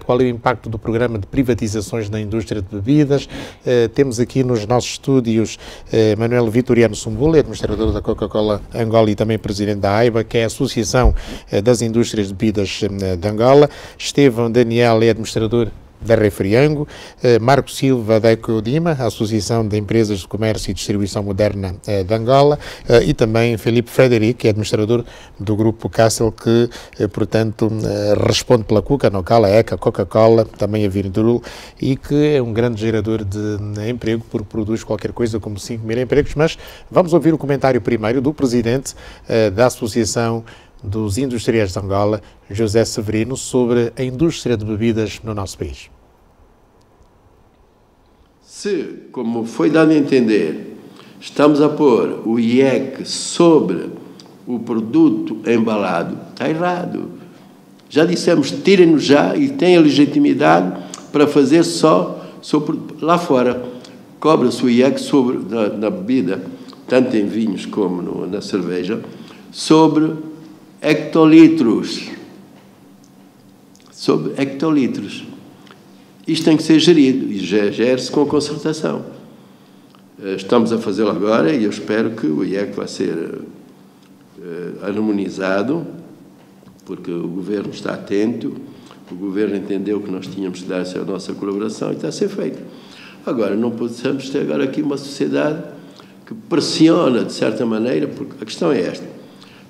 Qual é o impacto do programa de privatizações na indústria de bebidas? Temos aqui nos nossos estúdios Manuel Vitoriano Sumbula, administrador da Coca-Cola Angola e também presidente da AIBA, que é a Associação das Indústrias de Bebidas de Angola. Estevão Daniel é administrador da Refriango, Marco Silva da Ecodima, a Associação de Empresas de Comércio e Distribuição Moderna de Angola, e também Felipe Frederico, que é administrador do Grupo Castle, que, portanto, responde pela Cuca, Nocala, ECA, Coca-Cola, também a Virdul, e que é um grande gerador de emprego, porque produz qualquer coisa como 5.000 empregos. Mas vamos ouvir o comentário primeiro do presidente da Associação dos Industriais de Angola, José Severino, sobre a indústria de bebidas no nosso país. Se, como foi dado a entender, estamos a pôr o IEC sobre o produto embalado, está errado. Já dissemos, tirem-no já e têm a legitimidade para fazer só sobre, lá fora. Cobra-se o IEC sobre, na bebida, tanto em vinhos como na cerveja, sobre hectolitros. Sobre hectolitros. Isto tem que ser gerido e gere-se com a concertação. Estamos a fazê-lo agora e eu espero que o IEC vai ser harmonizado, porque o Governo está atento, o Governo entendeu que nós tínhamos de dar essa nossa colaboração e está a ser feito. Agora, não podemos ter agora aqui uma sociedade que pressiona, de certa maneira, porque a questão é esta.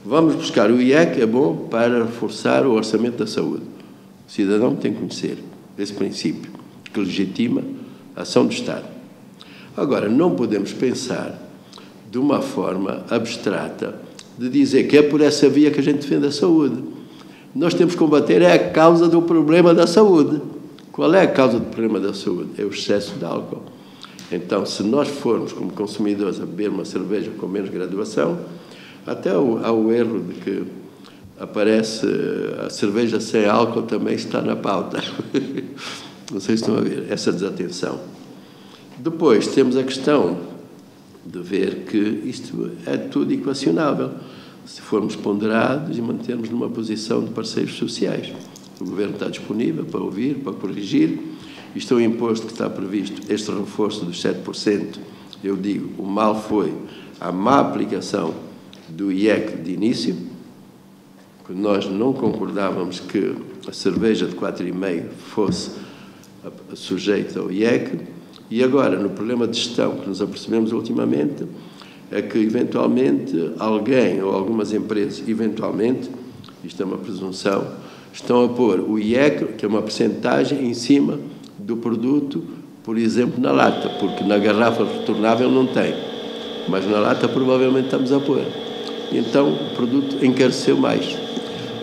Vamos buscar o IEC, é bom para reforçar o orçamento da saúde. O cidadão tem que conhecer esse princípio, que legitima a ação do Estado. Agora, não podemos pensar de uma forma abstrata de dizer que é por essa via que a gente defende a saúde. Nós temos que combater a causa do problema da saúde. Qual é a causa do problema da saúde? É o excesso de álcool. Então, se nós formos, como consumidores, a beber uma cerveja com menos graduação, até há o erro de que aparece a cerveja sem álcool também está na pauta. Não sei se estão a ver essa desatenção. Depois temos a questão de ver que isto é tudo equacionável. Se formos ponderados e mantermos numa posição de parceiros sociais. O Governo está disponível para ouvir, para corrigir. Isto é um imposto que está previsto, este reforço dos 7%. Eu digo, o mal foi a má aplicação do IEC de início, que nós não concordávamos que a cerveja de 4,5 fosse sujeita ao IEC, e agora, no problema de gestão que nos apercebemos ultimamente, é que, eventualmente, alguém ou algumas empresas, eventualmente, isto é uma presunção, estão a pôr o IEC, que é uma percentagem, em cima do produto, por exemplo, na lata, porque na garrafa retornável não tem, mas na lata provavelmente estamos a pôr. Então, o produto encareceu mais.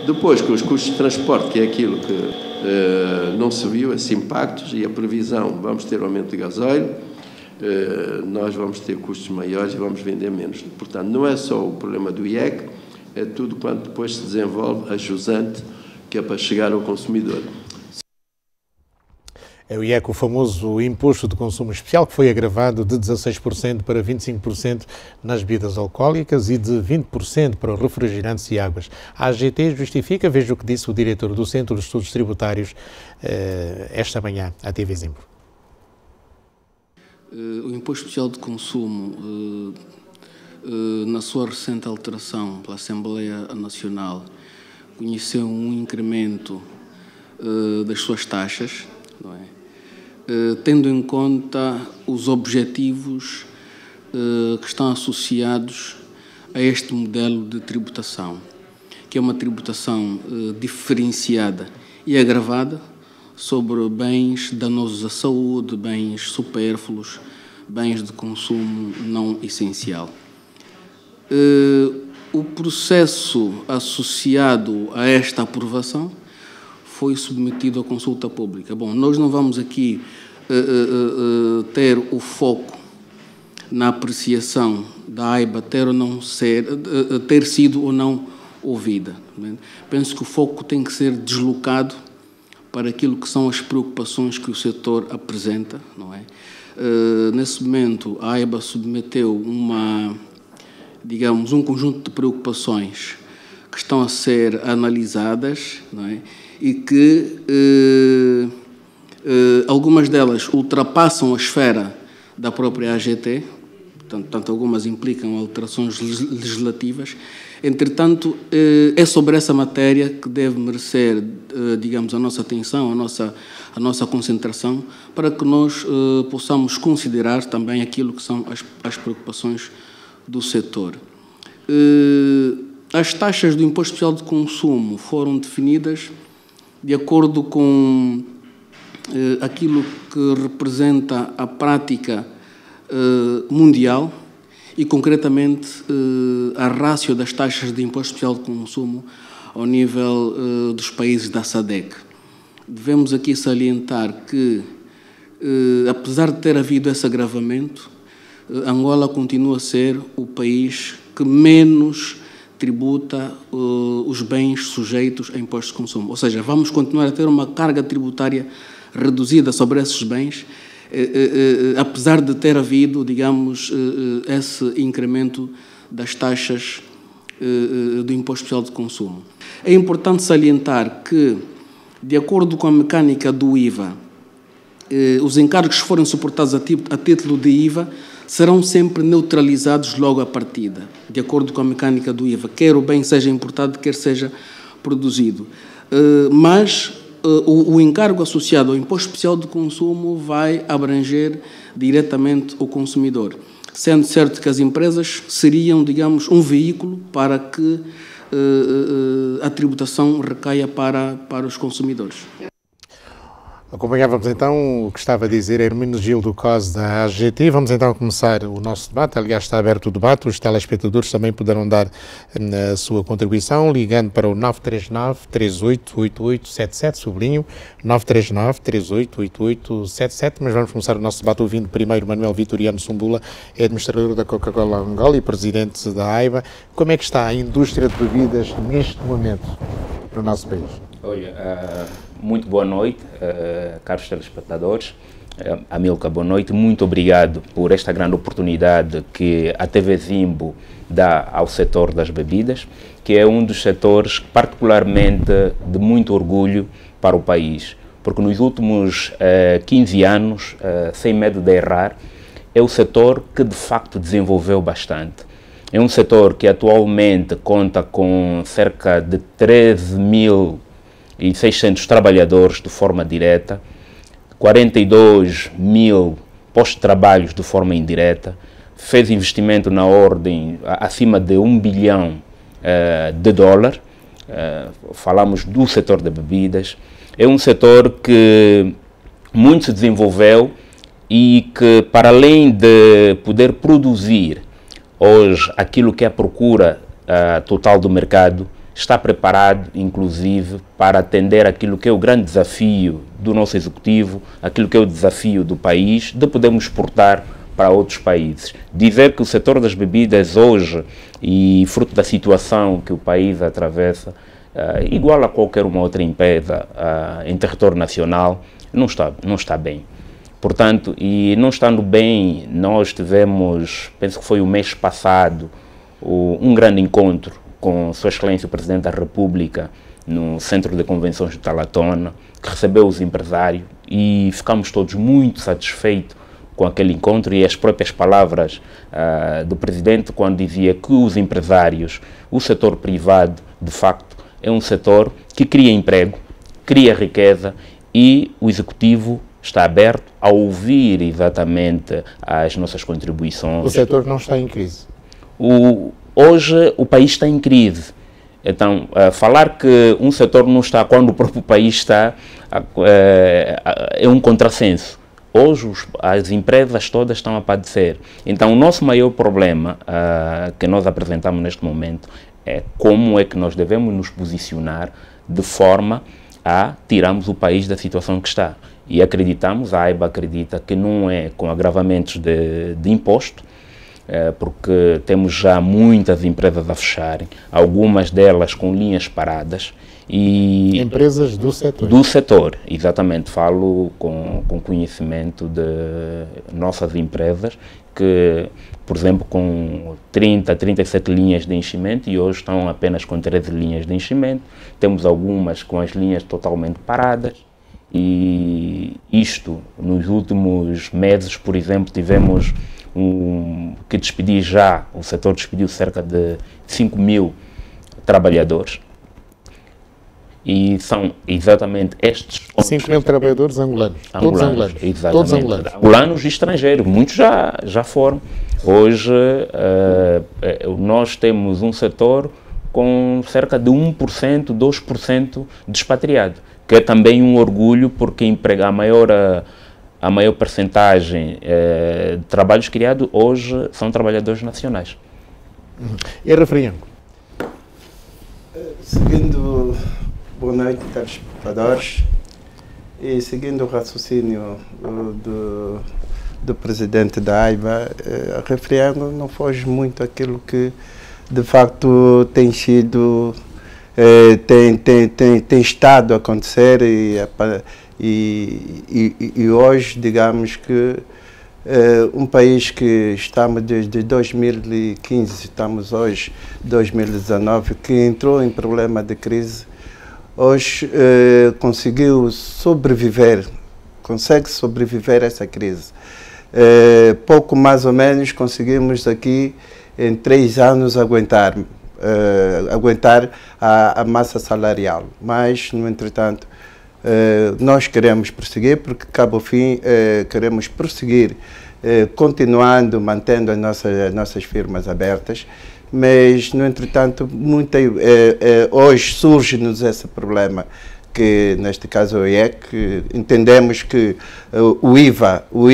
Depois, com os custos de transporte, que é aquilo que não se viu, esses impactos, e a previsão, vamos ter aumento de gasóleo, nós vamos ter custos maiores e vamos vender menos. Portanto, não é só o problema do IEC, é tudo quanto depois se desenvolve a jusante, que é para chegar ao consumidor. É o IEC, o famoso Imposto de Consumo Especial, que foi agravado de 16% para 25% nas bebidas alcoólicas e de 20% para os refrigerantes e águas. A AGT justifica, veja o que disse o diretor do Centro de Estudos Tributários esta manhã, à TV Zimbro. O Imposto Especial de Consumo, na sua recente alteração pela Assembleia Nacional, conheceu um incremento das suas taxas, não é? Tendo em conta os objetivos que estão associados a este modelo de tributação, que é uma tributação diferenciada e agravada sobre bens danosos à saúde, bens supérfluos, bens de consumo não essencial. O processo associado a esta aprovação foi submetido à consulta pública. Bom, nós não vamos aqui ter o foco na apreciação da AIBA ter sido ou não ouvida. Penso que o foco tem que ser deslocado para aquilo que são as preocupações que o setor apresenta, não é? Nesse momento, a AIBA submeteu um conjunto de preocupações que estão a ser analisadas, não é? e que algumas delas ultrapassam a esfera da própria AGT, portanto algumas implicam alterações legislativas. Entretanto, é sobre essa matéria que deve merecer, digamos, a nossa atenção, a nossa concentração, para que nós possamos considerar também aquilo que são as preocupações do setor. As taxas do Imposto Especial de Consumo foram definidas de acordo com aquilo que representa a prática mundial e, concretamente, a rácio das taxas de Imposto Especial de Consumo ao nível dos países da SADC. Devemos aqui salientar que, apesar de ter havido esse agravamento, Angola continua a ser o país que menos tributa os bens sujeitos a impostos de consumo. Ou seja, vamos continuar a ter uma carga tributária reduzida sobre esses bens, apesar de ter havido, digamos, esse incremento das taxas do Imposto Especial de Consumo. É importante salientar que, de acordo com a mecânica do IVA, os encargos que forem suportados a título de IVA serão sempre neutralizados logo à partida, de acordo com a mecânica do IVA, quer o bem seja importado, quer seja produzido. Mas o encargo associado ao Imposto Especial de Consumo vai abranger diretamente o consumidor, sendo certo que as empresas seriam, digamos, um veículo para que a tributação recaia para os consumidores. Acompanhávamos então o que estava a dizer Hermenegildo Cos da AGT. Vamos então começar o nosso debate. Aliás, está aberto o debate. Os telespectadores também poderão dar a sua contribuição ligando para o 939-388877, sublinho, 939-388877. Mas vamos começar o nosso debate ouvindo primeiro Manuel Vitoriano Sumbula, administrador da Coca-Cola Angola e presidente da AIBA. Como é que está a indústria de bebidas neste momento no nosso país? Olha, muito boa noite, caros telespectadores. Amilcar, boa noite. Muito obrigado por esta grande oportunidade que a TV Zimbo dá ao setor das bebidas, que é um dos setores particularmente de muito orgulho para o país, porque nos últimos 15 anos, sem medo de errar, é o setor que de facto desenvolveu bastante. É um setor que atualmente conta com cerca de 13.600 trabalhadores de forma direta, 42 mil postos de trabalho de forma indireta, fez investimento na ordem acima de $1 bilhão de dólares. Falamos do setor de bebidas. É um setor que muito se desenvolveu e que, para além de poder produzir hoje aquilo que é a procura total do mercado, está preparado, inclusive, para atender aquilo que é o grande desafio do nosso executivo, aquilo que é o desafio do país, de podermos exportar para outros países. Dizer que o setor das bebidas hoje, e fruto da situação que o país atravessa, igual a qualquer uma outra empresa em território nacional, não está bem. Portanto, e não estando bem, nós tivemos, penso que foi o mês passado, um grande encontro com Sua Excelência o Presidente da República no Centro de Convenções de Talatona, que recebeu os empresários, e ficamos todos muito satisfeitos com aquele encontro e as próprias palavras do Presidente quando dizia que os empresários, o setor privado, de facto, é um setor que cria emprego, cria riqueza, e o Executivo está aberto a ouvir exatamente as nossas contribuições. O setor não está em crise? Hoje o país está em crise. Então, falar que um setor não está quando o próprio país está é um contrassenso. Hoje as empresas todas estão a padecer. Então, o nosso maior problema que nós apresentamos neste momento é como é que nós devemos nos posicionar de forma a tirarmos o país da situação que está. E acreditamos, a AIBA acredita que não é com agravamentos de imposto, porque temos já muitas empresas a fecharem, algumas delas com linhas paradas, E empresas do setor. Do setor, exatamente. Falo com conhecimento de nossas empresas que, por exemplo, com 30, 37 linhas de enchimento e hoje estão apenas com 13 linhas de enchimento. Temos algumas com as linhas totalmente paradas. E isto, nos últimos meses, por exemplo, tivemos que despedir já, o setor despediu cerca de 5 mil trabalhadores. E são exatamente estes pontos. 5 mil trabalhadores angolanos. Todos angolanos. Exatamente. Todos angolanos. Angolanos e estrangeiros. Muitos já foram. Hoje, nós temos um setor com cerca de 1%, 2% de expatriado, que é também um orgulho, porque emprega a maior percentagem de trabalhos criados hoje são trabalhadores nacionais. E Refriango? Seguindo, boa noite, telespectadores, e seguindo o raciocínio do presidente da AIBA, a Refriango não foge muito aquilo que de facto tem sido, tem estado a acontecer e hoje, digamos que um país que estamos desde 2015, estamos hoje 2019, que entrou em problema de crise, hoje conseguiu sobreviver, consegue sobreviver a essa crise. Pouco mais ou menos conseguimos aqui em 3 anos aguentar a massa salarial, mas no entretanto nós queremos prosseguir, porque cabo ao fim queremos prosseguir continuando, mantendo as nossas firmas abertas, mas no entretanto hoje surge-nos esse problema, que neste caso é o IEC. Entendemos que o IVA o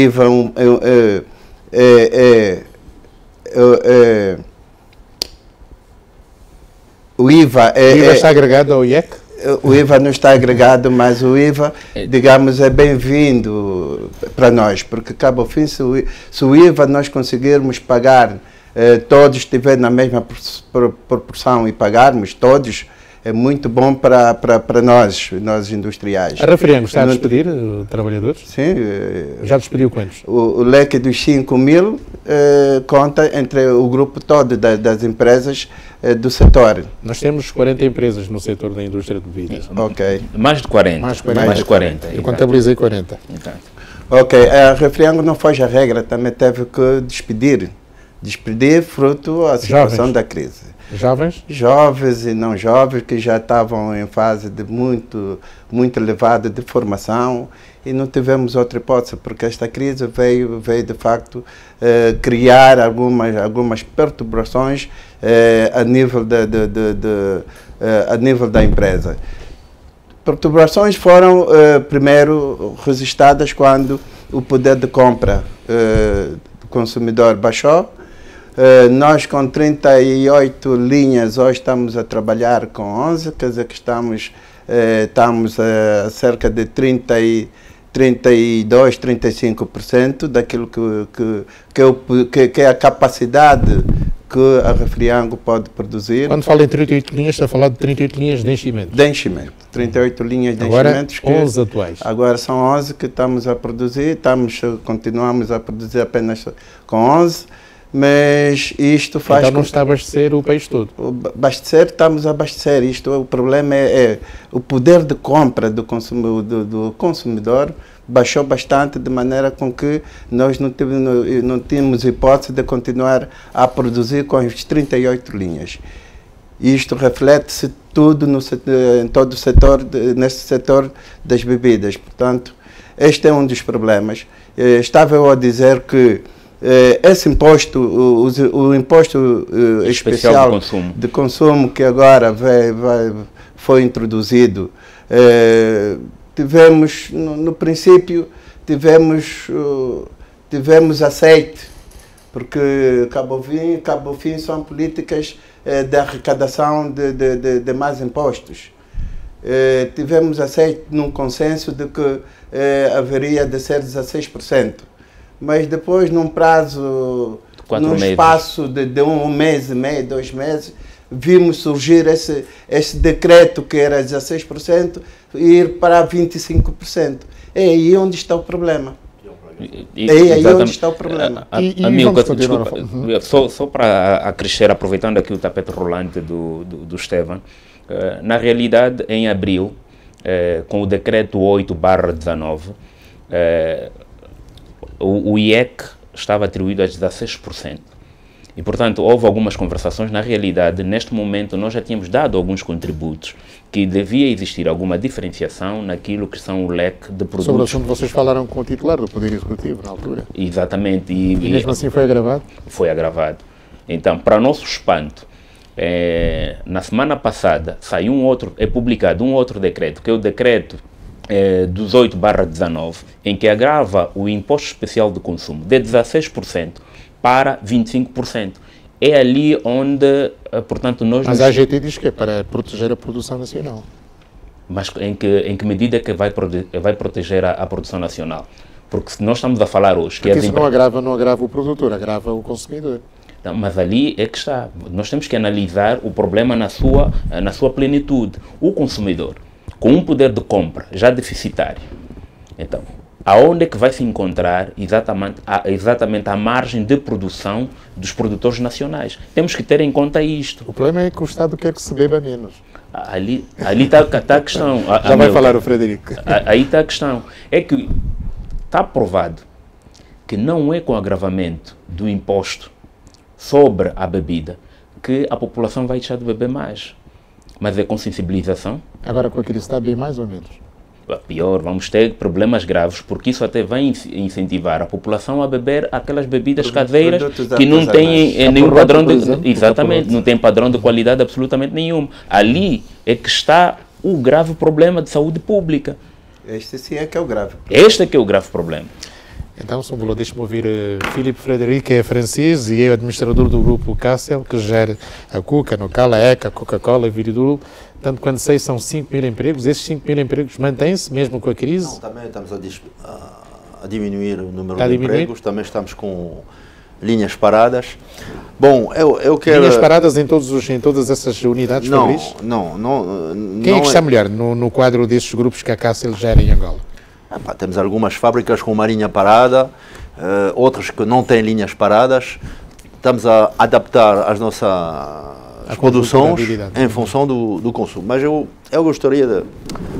IVA está agregado ao IEC? O IVA não está agregado, mas o IVA, digamos, é bem-vindo para nós, porque, cabo ao fim, se o IVA nós conseguirmos pagar, todos estiver na mesma proporção e pagarmos todos, é muito bom para nós industriais. A Refriango está a despedir trabalhadores? Sim. Já despediu quantos? O leque dos 5 mil conta entre o grupo todo das empresas do setor. Nós temos 40 empresas no setor da indústria de bebidas. Ok. Mais de 40. Mais de 40. Eu contabilizei 40. Exato. Ok. A Refriango não foge à regra, também teve que despedir fruto da situação da crise. Jovens? Jovens e não jovens, que já estavam em fase de muito elevada de formação, e não tivemos outra hipótese, porque esta crise veio de facto criar algumas perturbações a nível da empresa. Perturbações foram primeiro registradas quando o poder de compra do consumidor baixou. Nós com 38 linhas, hoje estamos a trabalhar com 11, quer dizer que estamos a cerca de 32, 35% daquilo que é a capacidade que a Refriango pode produzir. Quando fala em 38 linhas, está a falar de 38 linhas de enchimento? De enchimento. 38 linhas de enchimentos. Agora 11 atuais. Agora são 11 que estamos a produzir, continuamos a produzir apenas com 11. Mas isto faz... Então não está a abastecer o país todo? Estamos a abastecer. O problema é o poder de compra do consumidor baixou bastante, de maneira com que nós não tínhamos hipótese de continuar a produzir com as 38 linhas. Isto reflete-se tudo em todo o setor, neste setor das bebidas. Portanto, este é um dos problemas. Estava eu a dizer que esse imposto, o imposto especial de consumo que agora foi introduzido, tivemos, no princípio, tivemos aceite, porque cabo ao fim são políticas de arrecadação de mais impostos. Tivemos aceite num consenso de que haveria de ser 16%. Mas depois, num prazo, num espaço de 1 mês e meio, 2 meses, vimos surgir esse decreto que era 16% ir para 25%. É aí onde está o problema. É aí onde está o problema. Amilcar, desculpa, só para acrescer, aproveitando aqui o tapete rolante do Estevam, na realidade, em abril, com o decreto 8/19, o IEC estava atribuído a 16%. E, portanto, houve algumas conversações. Na realidade, neste momento, nós já tínhamos dado alguns contributos que devia existir alguma diferenciação naquilo que são o leque de produtos. Sobre o assunto, vocês falaram com o titular do Poder Executivo, na altura. Exatamente. E mesmo assim foi agravado? Foi agravado. Então, para nosso espanto, na semana passada é publicado um outro decreto, que é o decreto 18/19, em que agrava o imposto especial de consumo de 16% para 25%. É ali onde, portanto, nós... Mas a AGT diz que é para proteger a produção nacional. Mas em que medida que vai proteger a produção nacional? Porque se nós estamos a falar hoje... Porque isso não agrava o produtor, agrava o consumidor. Não, mas ali é que está. Nós temos que analisar o problema na sua plenitude. O consumidor, com um poder de compra já deficitário, então, aonde é que vai se encontrar exatamente a margem de produção dos produtores nacionais? Temos que ter em conta isto. O problema é que o Estado quer que se beba menos. Ali está a questão. Já vai falar o Frederico. Aí está a questão. É que está provado que não é com o agravamento do imposto sobre a bebida que a população vai deixar de beber mais. Mas é com sensibilização. Agora com aquele está bem mais ou menos. Pior, vamos ter problemas graves, porque isso até vai incentivar a população a beber aquelas bebidas caseiras que não têm nenhum padrão de... Exatamente, não tem padrão de qualidade absolutamente nenhum. Ali é que está o grave problema de saúde pública. Este sim é que é o grave. Este é que é o grave problema. Então, Sambolo, deixe-me ouvir Filipe Frederico, que é francês e é administrador do grupo Cassel, que gera a Cuca, Nocala, a ECA, a Coca-Cola, a Viridul. Tanto quanto sei, são 5.000 empregos. Esses 5.000 empregos mantêm-se mesmo com a crise? Não, também estamos a diminuir o número de empregos. Também estamos com linhas paradas. Bom, eu quero... Linhas paradas em todas essas unidades? Não. Quem é que está melhor no quadro desses grupos que a Cassel gera em Angola? Temos algumas fábricas com uma linha parada, outras que não têm linhas paradas. Estamos a adaptar as nossas produções em função do consumo. Mas eu gostaria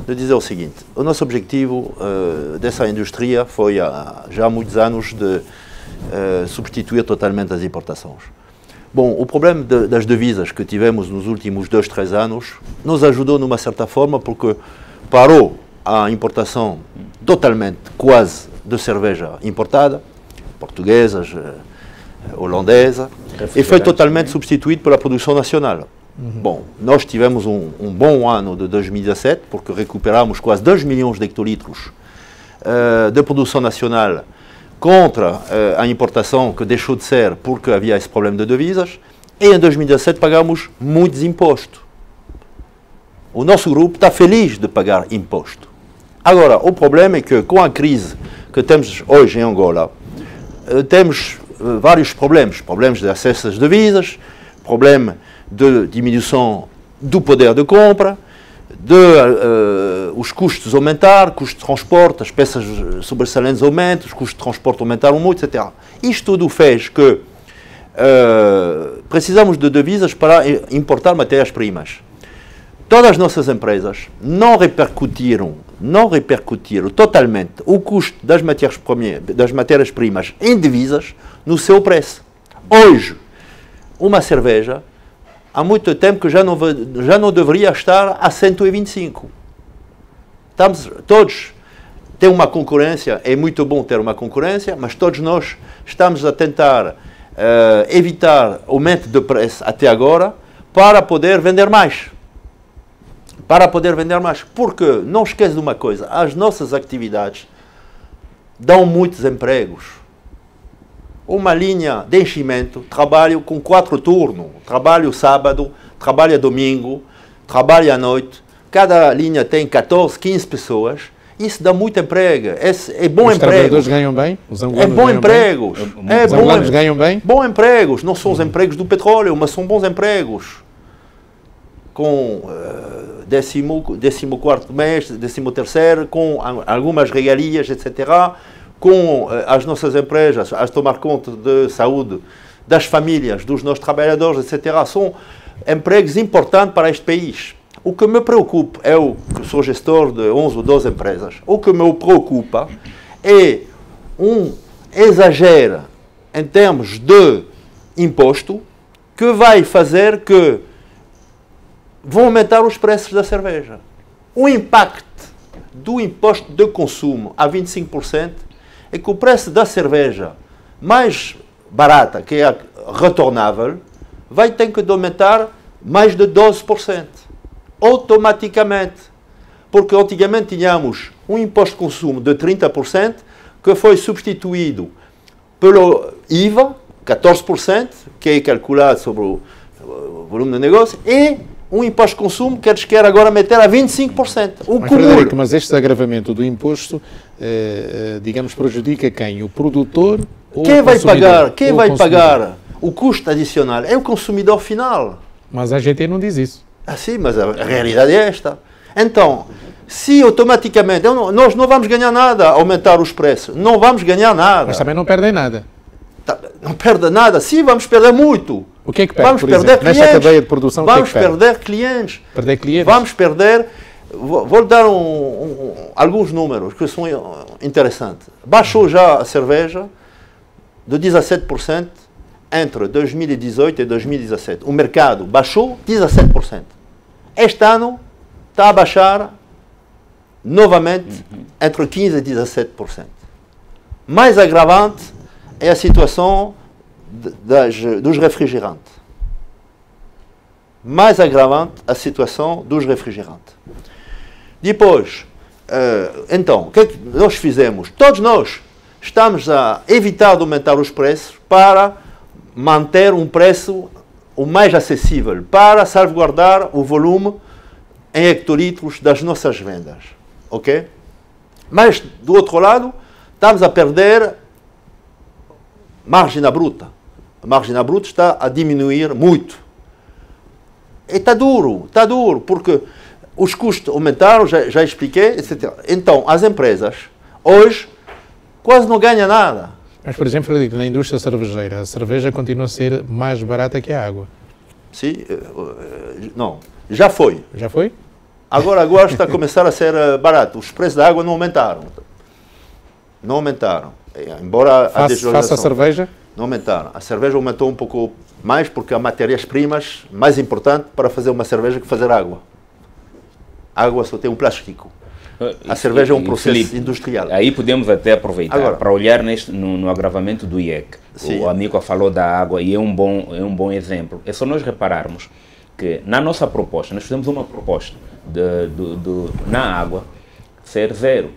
de dizer o seguinte: o nosso objetivo dessa indústria foi já há muitos anos de substituir totalmente as importações. Bom, o problema das divisas que tivemos nos últimos 2, 3 anos nos ajudou numa certa forma, porque parou a importação totalmente, quase, de cerveja importada, portuguesas, holandesa, e foi totalmente substituído pela produção nacional. Bom, nós tivemos um bom ano de 2017, porque recuperamos quase 2 milhões de hectolitros de produção nacional contra a importação que deixou de ser porque havia esse problema de divisas, e em 2017 pagamos muitos impostos. O nosso grupo está feliz de pagar imposto. Agora, o problema é que com a crise que temos hoje em Angola, temos vários problemas de acesso às divisas, problema de diminuição do poder de compra, os custos aumentar, custos de transporte, as peças sobressalentes aumentam, os custos de transporte aumentaram muito, etc. Isto tudo fez que precisamos de divisas para importar matérias-primas. Todas as nossas empresas não repercutiram totalmente o custo das matérias-primas em divisas no seu preço. Hoje, uma cerveja, há muito tempo que já não deveria estar a 125. Todos têm uma concorrência, é muito bom ter uma concorrência, mas todos nós estamos a tentar evitar aumento de preço até agora para poder vender mais. Porque não esquece de uma coisa: as nossas atividades dão muitos empregos. Uma linha de enchimento, trabalho com 4 turnos, trabalho sábado, trabalho domingo, trabalho à noite, cada linha tem 14, 15 pessoas, isso dá muito emprego, é bom emprego. Os trabalhadores ganham bem? Os angolanos é bom empregos. Os angolanos ganham bem? Bom empregos, não são os empregos do petróleo, mas são bons empregos. com 14º mês, 13º, com algumas regalias, etc., com as nossas empresas a tomar conta de saúde das famílias, dos nossos trabalhadores, etc., são empregos importantes para este país. O que me preocupa, eu que sou gestor de 11 ou 12 empresas, o que me preocupa é um exagero em termos de imposto que vai fazer que vão aumentar os preços da cerveja. O impacto do imposto de consumo a 25% é que o preço da cerveja mais barata, que é a retornável, vai ter que aumentar mais de 12%. Automaticamente. Porque antigamente tínhamos um imposto de consumo de 30%, que foi substituído pelo IVA, 14%, que é calculado sobre o volume de negócio, e um imposto de consumo que eles querem agora meter a 25%. Mas este agravamento do imposto, digamos, prejudica quem? O produtor ou quem o vai consumidor? pagar? Quem vai pagar o custo adicional? É o consumidor final. Mas a AGT não diz isso. Ah, sim, mas a realidade é esta. Então, se automaticamente, nós não vamos ganhar nada a aumentar os preços, não vamos ganhar nada. Mas também não perdem nada. Não perde nada, sim, vamos perder muito. O que é que perde, vamos perder clientes. Nesta cadeia de produção, vamos o que é que perde? Perder clientes. Perder clientes? Vamos perder, vou dar alguns números que são interessantes. Baixou já a cerveja de 17% entre 2018 e 2017. O mercado baixou 17%. Este ano está a baixar novamente entre 15% e 17%. Mais agravante é a situação dos refrigerantes. Mais agravante a situação dos refrigerantes. Depois, então, o que é que nós fizemos? Todos nós estamos a evitar de aumentar os preços para manter um preço o mais acessível, para salvaguardar o volume em hectolitros das nossas vendas. Ok? Mas, do outro lado, estamos a perder margem bruta. A margem bruta está a diminuir muito. E está duro, porque os custos aumentaram, já expliquei, etc. Então, as empresas, hoje, quase não ganham nada. Mas, por exemplo, na indústria cervejeira, a cerveja continua a ser mais barata que a água. Sim, não, já foi. Já foi? Agora está a começar a ser barato. Os preços da água não aumentaram. Não aumentaram. Embora a desvalorização... Faça a cerveja? Não aumentaram. A cerveja aumentou um pouco mais porque há matérias-primas mais importantes para fazer uma cerveja que fazer água. A água só tem um plástico. A cerveja é um processo Felipe, industrial. Aí podemos até aproveitar para olhar no agravamento do IEC. Sim. O amigo falou da água e é um bom exemplo. É só nós repararmos que na nossa proposta, nós fizemos uma proposta na água ser 0%.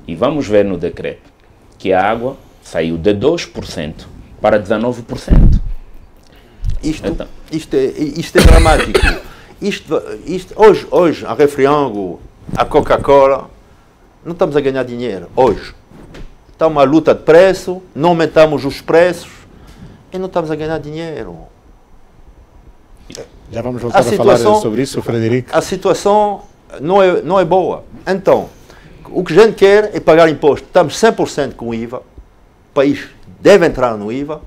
E vamos ver no decreto que a água saiu de 2% para 19%. Isto é dramático. Hoje, a Refriango, a Coca-Cola, não estamos a ganhar dinheiro. Hoje. Está uma luta de preço, não aumentamos os preços e não estamos a ganhar dinheiro. Já vamos voltar a falar sobre isso, Frederico. A situação não é boa. Então, o que a gente quer é pagar imposto. Estamos 100% com o IVA. O país deve entrar no IVA.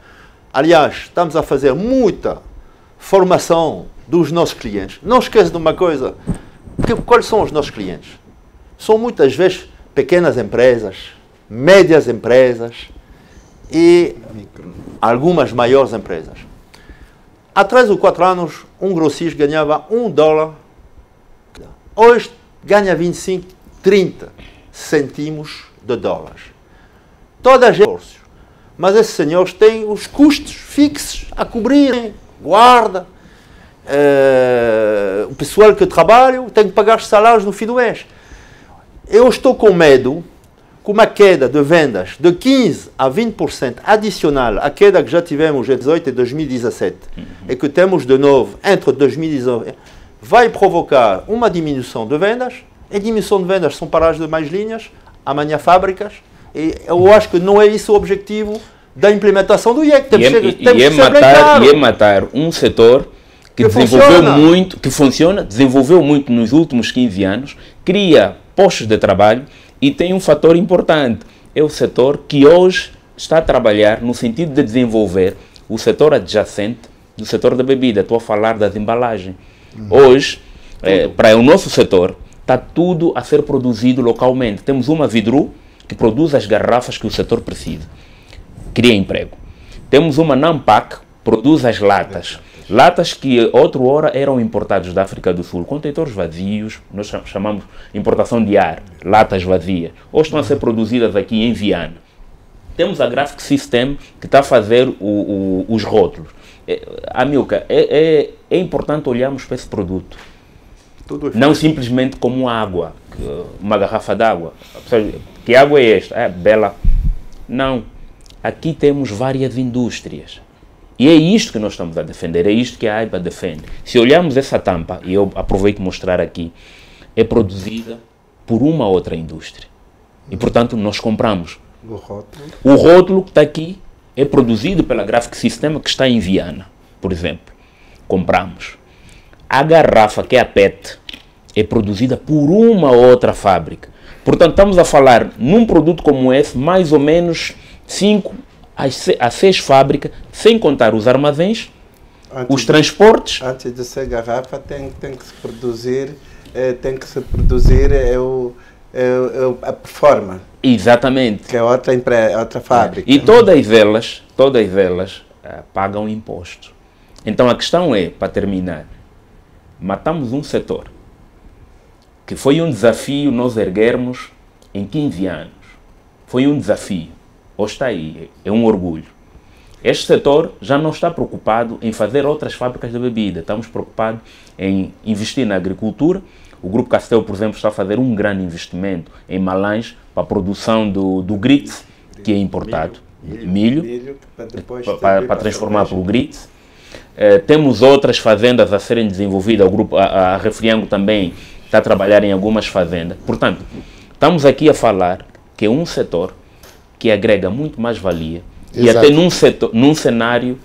Aliás, estamos a fazer muita formação dos nossos clientes. Não esqueça de uma coisa. Quais são os nossos clientes? São muitas vezes pequenas empresas, médias empresas e algumas maiores empresas. Há 3 ou 4 anos, um grossista ganhava $1. Hoje ganha 25, 30 cêntimos de dólares. Toda a gente. Mas esses senhores têm os custos fixos a cobrirem. Guarda, o pessoal que trabalha tem que pagar os salários no fim do mês. Eu estou com medo com uma queda de vendas de 15% a 20% adicional à queda que já tivemos em 2018 e 2017 e que temos de novo entre 2019, vai provocar uma diminuição de vendas. E diminuição de vendas são paradas de mais linhas, amanhã fábricas, e eu acho que não é isso o objetivo da implementação do IEC. Temos que matar um setor que desenvolveu muito, que funciona, desenvolveu muito nos últimos 15 anos, cria postos de trabalho e tem um fator importante, é o setor que hoje está a trabalhar no sentido de desenvolver o setor adjacente do setor da bebida. Estou a falar das embalagens. Hoje, para o nosso setor, está tudo a ser produzido localmente. Temos uma Vidru que produz as garrafas que o setor precisa, cria emprego. Temos uma Nampac, produz as latas. Latas que outra hora eram importados da África do Sul, contentores vazios, nós chamamos importação de ar, latas vazias. Hoje estão a ser produzidas aqui em Viana. Temos a Graphic System que está a fazer os rótulos. Amilcar, é importante olharmos para esse produto. Não simplesmente como água, uma garrafa d'água. Que água é esta? É bela. Não. Aqui temos várias indústrias. E é isto que nós estamos a defender, é isto que a AIBA defende. Se olharmos essa tampa, e eu aproveito de mostrar aqui, é produzida por uma outra indústria. E, portanto, nós compramos. O rótulo que está aqui é produzido pela Graphic System, que está em Viana, por exemplo. Compramos. A garrafa, que é a PET, é produzida por uma outra fábrica. Portanto, estamos a falar, num produto como esse, mais ou menos 5 a 6 fábricas, sem contar os armazéns, os transportes. Antes de ser garrafa, tem que se produzir a Performa. Exatamente. Que é outra fábrica. E todas elas pagam imposto. Então a questão é, para terminar, matamos um setor que foi um desafio nós erguermos em 15 anos. Foi um desafio. Hoje está aí, é um orgulho. Este setor já não está preocupado em fazer outras fábricas de bebida. Estamos preocupados em investir na agricultura. O Grupo Castel, por exemplo, está a fazer um grande investimento em Malães para a produção do Grits, que é importado. Milho para transformar para o Grits. Temos outras fazendas a serem desenvolvidas. O grupo, a Refriango também está a trabalhar em algumas fazendas. Portanto, estamos aqui a falar que é um setor que agrega muito mais valia. Exato. E até num cenário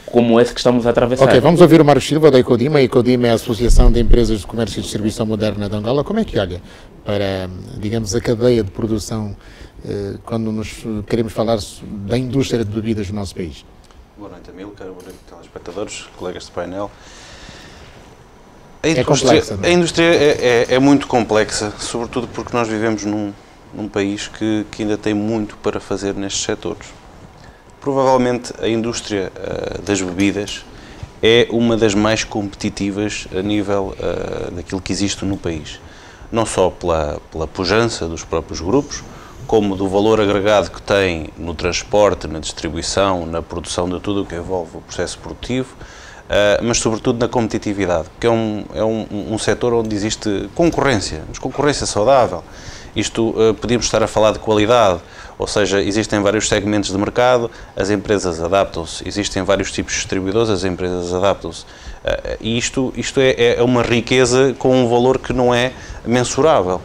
como esse que estamos a atravessar. Ok, vamos ouvir o Mário Silva da Ecodima. A Ecodima é a Associação de Empresas de Comércio e Distribuição Moderna de Angola. Como é que olha para, digamos, a cadeia de produção quando nos queremos falar da indústria de bebidas no nosso país? Boa noite, Amilcar. Boa noite, telespectadores, colegas de painel. A indústria é muito complexa, sobretudo porque nós vivemos num país que ainda tem muito para fazer nestes setores. Provavelmente a indústria das bebidas é uma das mais competitivas a nível daquilo que existe no país. Não só pela pujança dos próprios grupos, como do valor agregado que tem no transporte, na distribuição, na produção de tudo o que envolve o processo produtivo, mas sobretudo na competitividade, porque é um setor onde existe concorrência, mas concorrência saudável. Isto, podíamos estar a falar de qualidade, ou seja, existem vários segmentos de mercado, as empresas adaptam-se, existem vários tipos de distribuidores, as empresas adaptam-se. E isto é uma riqueza com um valor que não é mensurável,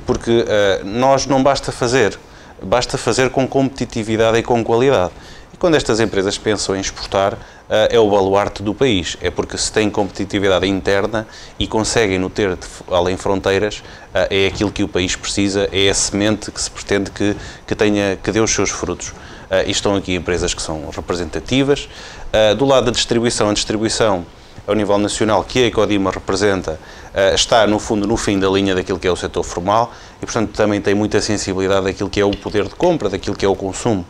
porque nós não basta fazer com competitividade e com qualidade. E quando estas empresas pensam em exportar, é o baluarte do país, é porque se tem competitividade interna e conseguem-no ter além fronteiras, é aquilo que o país precisa, é a semente que se pretende que dê os seus frutos. E estão aqui empresas que são representativas. Do lado da distribuição, a distribuição ao nível nacional que a Ecodima representa está, no fundo, no fim da linha daquilo que é o setor formal e, portanto, também tem muita sensibilidade daquilo que é o poder de compra, daquilo que é o consumo.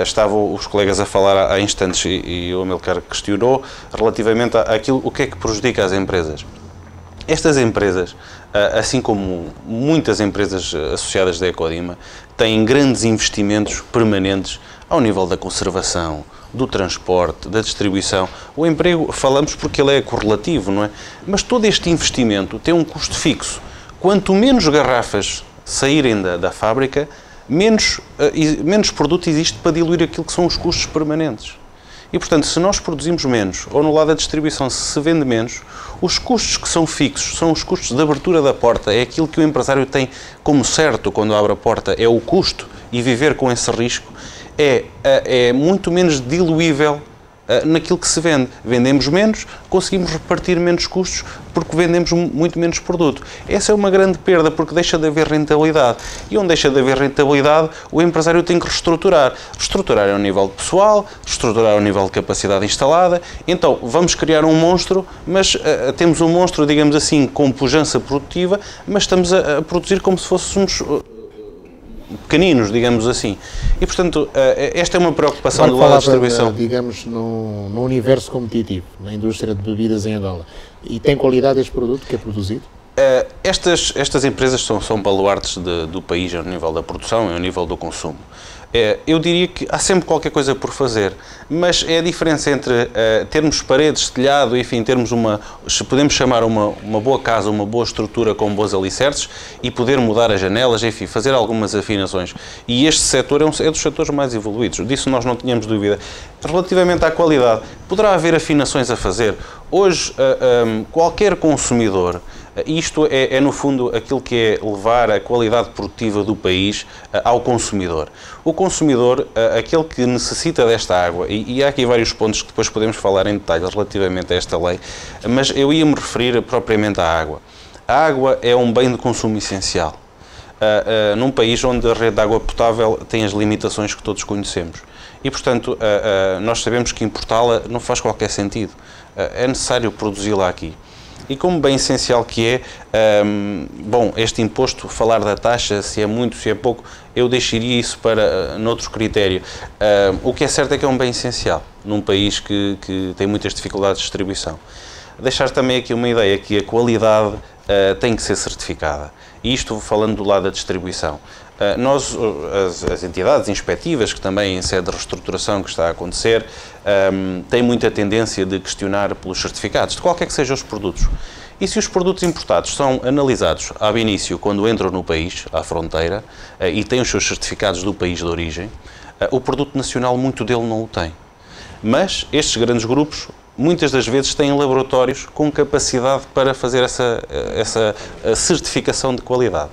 Estavam os colegas a falar há instantes e o Amilcar questionou relativamente àquilo, o que é que prejudica as empresas. Estas empresas, assim como muitas empresas associadas da Ecodima, têm grandes investimentos permanentes ao nível da conservação, do transporte, da distribuição. O emprego, falamos porque ele é correlativo, não é? Mas todo este investimento tem um custo fixo. Quanto menos garrafas saírem da fábrica, menos produto existe para diluir aquilo que são os custos permanentes. E, portanto, se nós produzimos menos, ou no lado da distribuição se vende menos, os custos que são fixos são os custos de abertura da porta, é aquilo que o empresário tem como certo quando abre a porta, é o custo, e viver com esse risco é muito menos diluível naquilo que se vende. Vendemos menos, conseguimos repartir menos custos porque vendemos muito menos produto. Essa é uma grande perda porque deixa de haver rentabilidade. E onde deixa de haver rentabilidade, o empresário tem que reestruturar. Reestruturar ao nível de pessoal, reestruturar ao nível de capacidade instalada. Então, vamos criar um monstro, mas temos um monstro, digamos assim, com pujança produtiva, mas estamos a produzir como se fôssemos pequeninos, digamos assim. E, portanto, esta é uma preocupação do lado da distribuição. Digamos, no universo competitivo, na indústria de bebidas em Angola. E tem qualidade este produto que é produzido? Estas empresas são baluartes do país ao nível da produção e ao nível do consumo. Eu diria que há sempre qualquer coisa por fazer, mas é a diferença entre termos paredes, telhado, enfim, termos se podemos chamar uma boa casa, uma boa estrutura com bons alicerces e poder mudar as janelas, enfim, fazer algumas afinações. E este setor é dos setores mais evoluídos, disso nós não tínhamos dúvida. Relativamente à qualidade, poderá haver afinações a fazer. Hoje, qualquer consumidor, isto é no fundo aquilo que é levar a qualidade produtiva do país ao consumidor. O consumidor, aquele que necessita desta água, e há aqui vários pontos que depois podemos falar em detalhe relativamente a esta lei, mas eu ia me referir propriamente à água. A água é um bem de consumo essencial. Num país onde a rede de água potável tem as limitações que todos conhecemos. E, portanto, nós sabemos que importá-la não faz qualquer sentido. É necessário produzi-la aqui. E como bem essencial que é, este imposto, falar da taxa, se é muito, se é pouco, eu deixaria isso para noutro critério. O que é certo é que é um bem essencial, num país que tem muitas dificuldades de distribuição. Deixar também aqui uma ideia que a qualidade tem que ser certificada. E isto falando do lado da distribuição. As entidades inspectivas, que também em sede de reestruturação que está a acontecer, têm muita tendência de questionar pelos certificados, de qualquer que sejam os produtos. E se os produtos importados são analisados ao início, quando entram no país, à fronteira, e têm os seus certificados do país de origem, o produto nacional, muito dele não o tem. Mas estes grandes grupos, muitas das vezes, têm laboratórios com capacidade para fazer essa certificação de qualidade.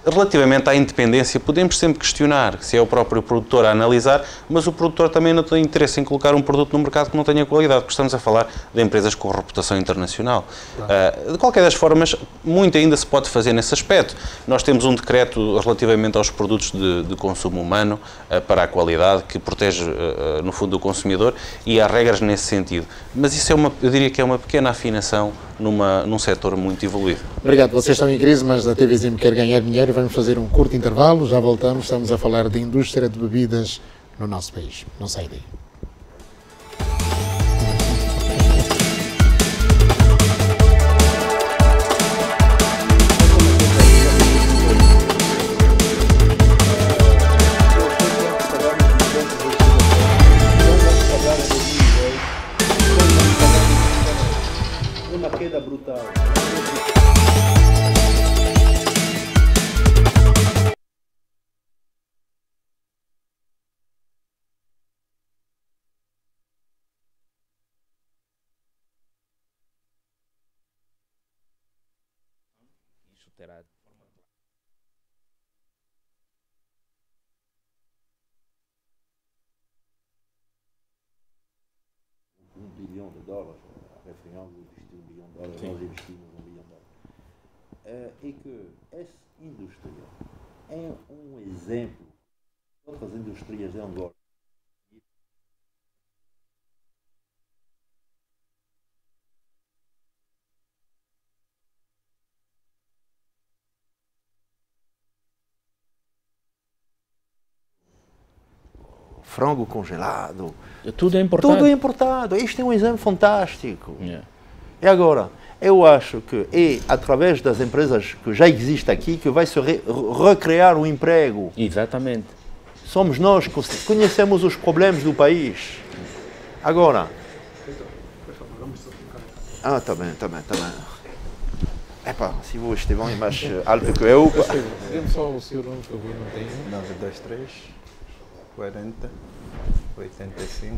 Relativamente à independência, podemos sempre questionar se é o próprio produtor a analisar, mas o produtor também não tem interesse em colocar um produto no mercado que não tenha qualidade, porque estamos a falar de empresas com reputação internacional. Claro. De qualquer das formas, muito ainda se pode fazer nesse aspecto. Nós temos um decreto relativamente aos produtos de consumo humano para a qualidade, que protege, no fundo, o consumidor, e há regras nesse sentido. Mas isso eu diria que é uma pequena afinação num setor muito evoluído. Obrigado. Vocês estão em crise, mas a TVZIM quer ganhar dinheiro. Vamos fazer um curto intervalo, já voltamos. Estamos a falar de indústria de bebidas no nosso país. Não sai daí. Uma queda brutal. $1 bilhão, a Refrião investiu $1 bilhão, nós investimos $1 bilhão. E que essa indústria é um exemplo de outras indústrias de Angola. Frango congelado. Tudo é importado. Tudo é importado. Este é um exemplo fantástico. Yeah. E agora, eu acho que é através das empresas que já existem aqui que vai se recriar o emprego. Exatamente. Somos nós que conhecemos os problemas do país. Agora... Está bem. Epá, se o Estevão é mais alto que eu... Dê-me só o seu nome, por favor, não tem? 923 40 85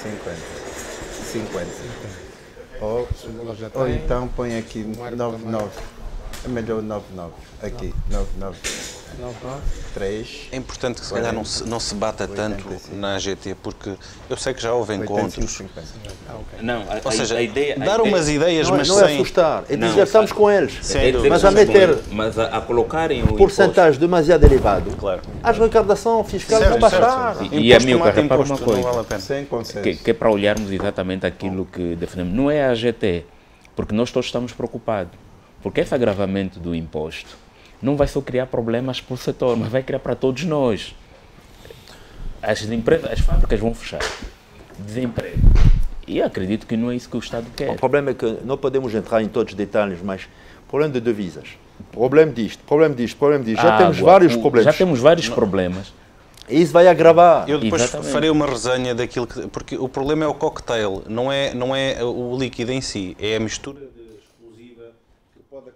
50. Ou então põe aqui 99. É melhor 99. Aqui, 99. 3. É importante que se calhar não se bata tanto na AGT, porque eu sei que já houve encontros. Não, Ou seja, dar umas ideias, mas não sem... é assustar, é dizer estamos com eles. Mas a meter colocarem o porcentagem demasiado elevado, claro, as recaudação fiscal vão baixar. E a Milka, repara uma coisa, vale a pena. Sem consenso. que é para olharmos exatamente aquilo que defendemos. Não é a AGT, porque nós todos estamos preocupados. Porque esse agravamento do imposto não vai só criar problemas para o setor, mas vai criar para todos nós. As empresas, as fábricas vão fechar. Desemprego. E acredito que não é isso que o Estado quer. O problema é que não podemos entrar em todos os detalhes, mas problema de divisas, problema disto. Já temos vários problemas. Já temos vários problemas. E isso vai agravar. Eu depois Exatamente. farei uma resenha daquilo que... Porque o problema é o cocktail, não é o líquido em si, é a mistura explosiva que pode...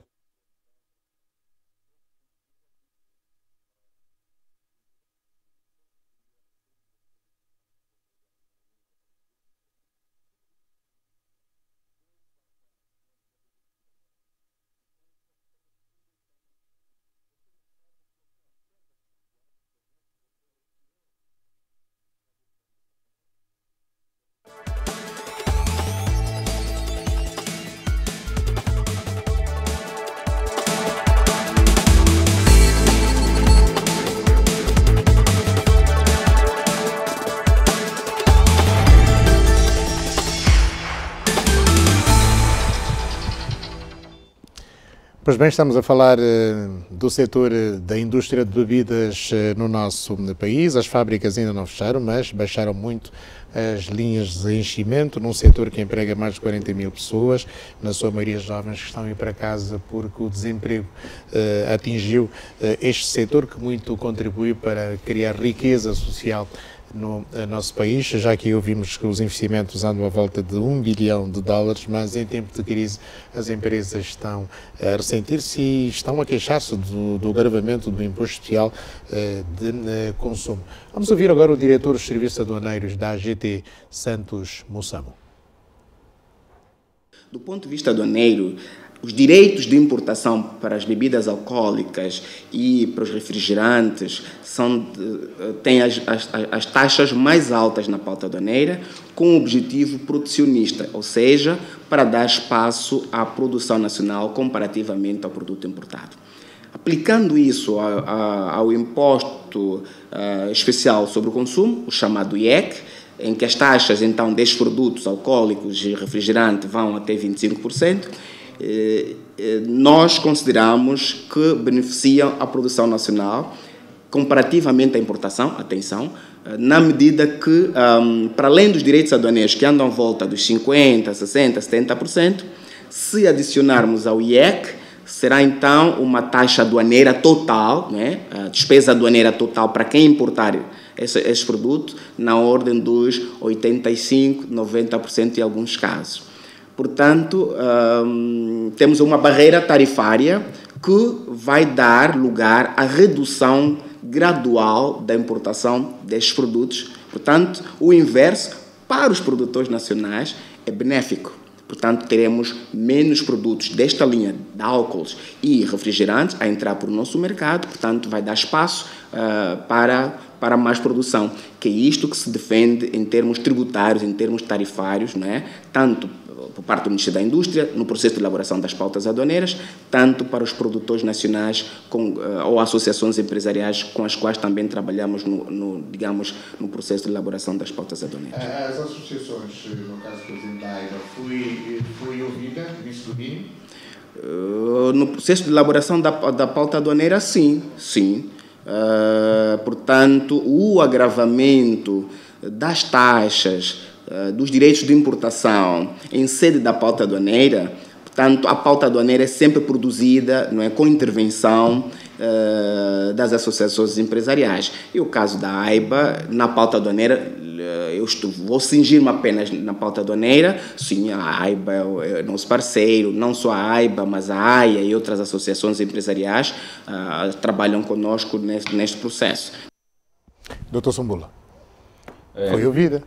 Pois bem, estamos a falar do setor da indústria de bebidas no nosso país. As fábricas ainda não fecharam, mas baixaram muito as linhas de enchimento, num setor que emprega mais de 40 mil pessoas, na sua maioria jovens que estão a ir para casa porque o desemprego atingiu este setor, que muito contribui para criar riqueza social no nosso país. Já que ouvimos que os investimentos andam à volta de $1 bilhão, mas em tempo de crise as empresas estão a ressentir-se e estão a queixar-se do agravamento do imposto social de consumo. Vamos ouvir agora o diretor dos serviços aduaneiros da AGT, Santos Mussamo. Do ponto de vista aduaneiro, os direitos de importação para as bebidas alcoólicas e para os refrigerantes têm as taxas mais altas na pauta aduaneira, com o objetivo protecionista, ou seja, para dar espaço à produção nacional comparativamente ao produto importado. Aplicando isso ao imposto especial sobre o consumo, o chamado IEC, em que as taxas então destes produtos alcoólicos e refrigerantes vão até 25%, nós consideramos que beneficiam a produção nacional comparativamente à importação, atenção, na medida que, para além dos direitos aduaneiros que andam à volta dos 50%, 60%, 70%, se adicionarmos ao IEC, será então uma taxa aduaneira total, né, a despesa aduaneira total para quem importar esses produtos, na ordem dos 85%, 90% em alguns casos. Portanto, temos uma barreira tarifária que vai dar lugar à redução gradual da importação destes produtos. Portanto, o inverso para os produtores nacionais é benéfico. Portanto, teremos menos produtos desta linha de álcools e refrigerantes a entrar para o nosso mercado. Portanto, vai dar espaço para mais produção, que é isto que se defende em termos tributários, em termos tarifários, não é? Tanto por parte do Ministério da Indústria, no processo de elaboração das pautas aduaneiras, tanto para os produtores nacionais ou associações empresariais com as quais também trabalhamos no processo de elaboração das pautas aduaneiras. As associações, no caso, por exemplo, da AIBA, foi ouvida nisso do mínimo? No processo de elaboração da pauta aduaneira, sim. Portanto, o agravamento das taxas, dos direitos de importação em sede da pauta aduaneira, portanto, a pauta aduaneira é sempre produzida, não é, com intervenção das associações empresariais. E o caso da AIBA, na pauta aduaneira, vou cingir-me apenas na pauta aduaneira. Sim, a AIBA é nosso parceiro, não só a AIBA, mas a AIA e outras associações empresariais trabalham conosco neste processo. Dr. Sumbula, foi ouvida?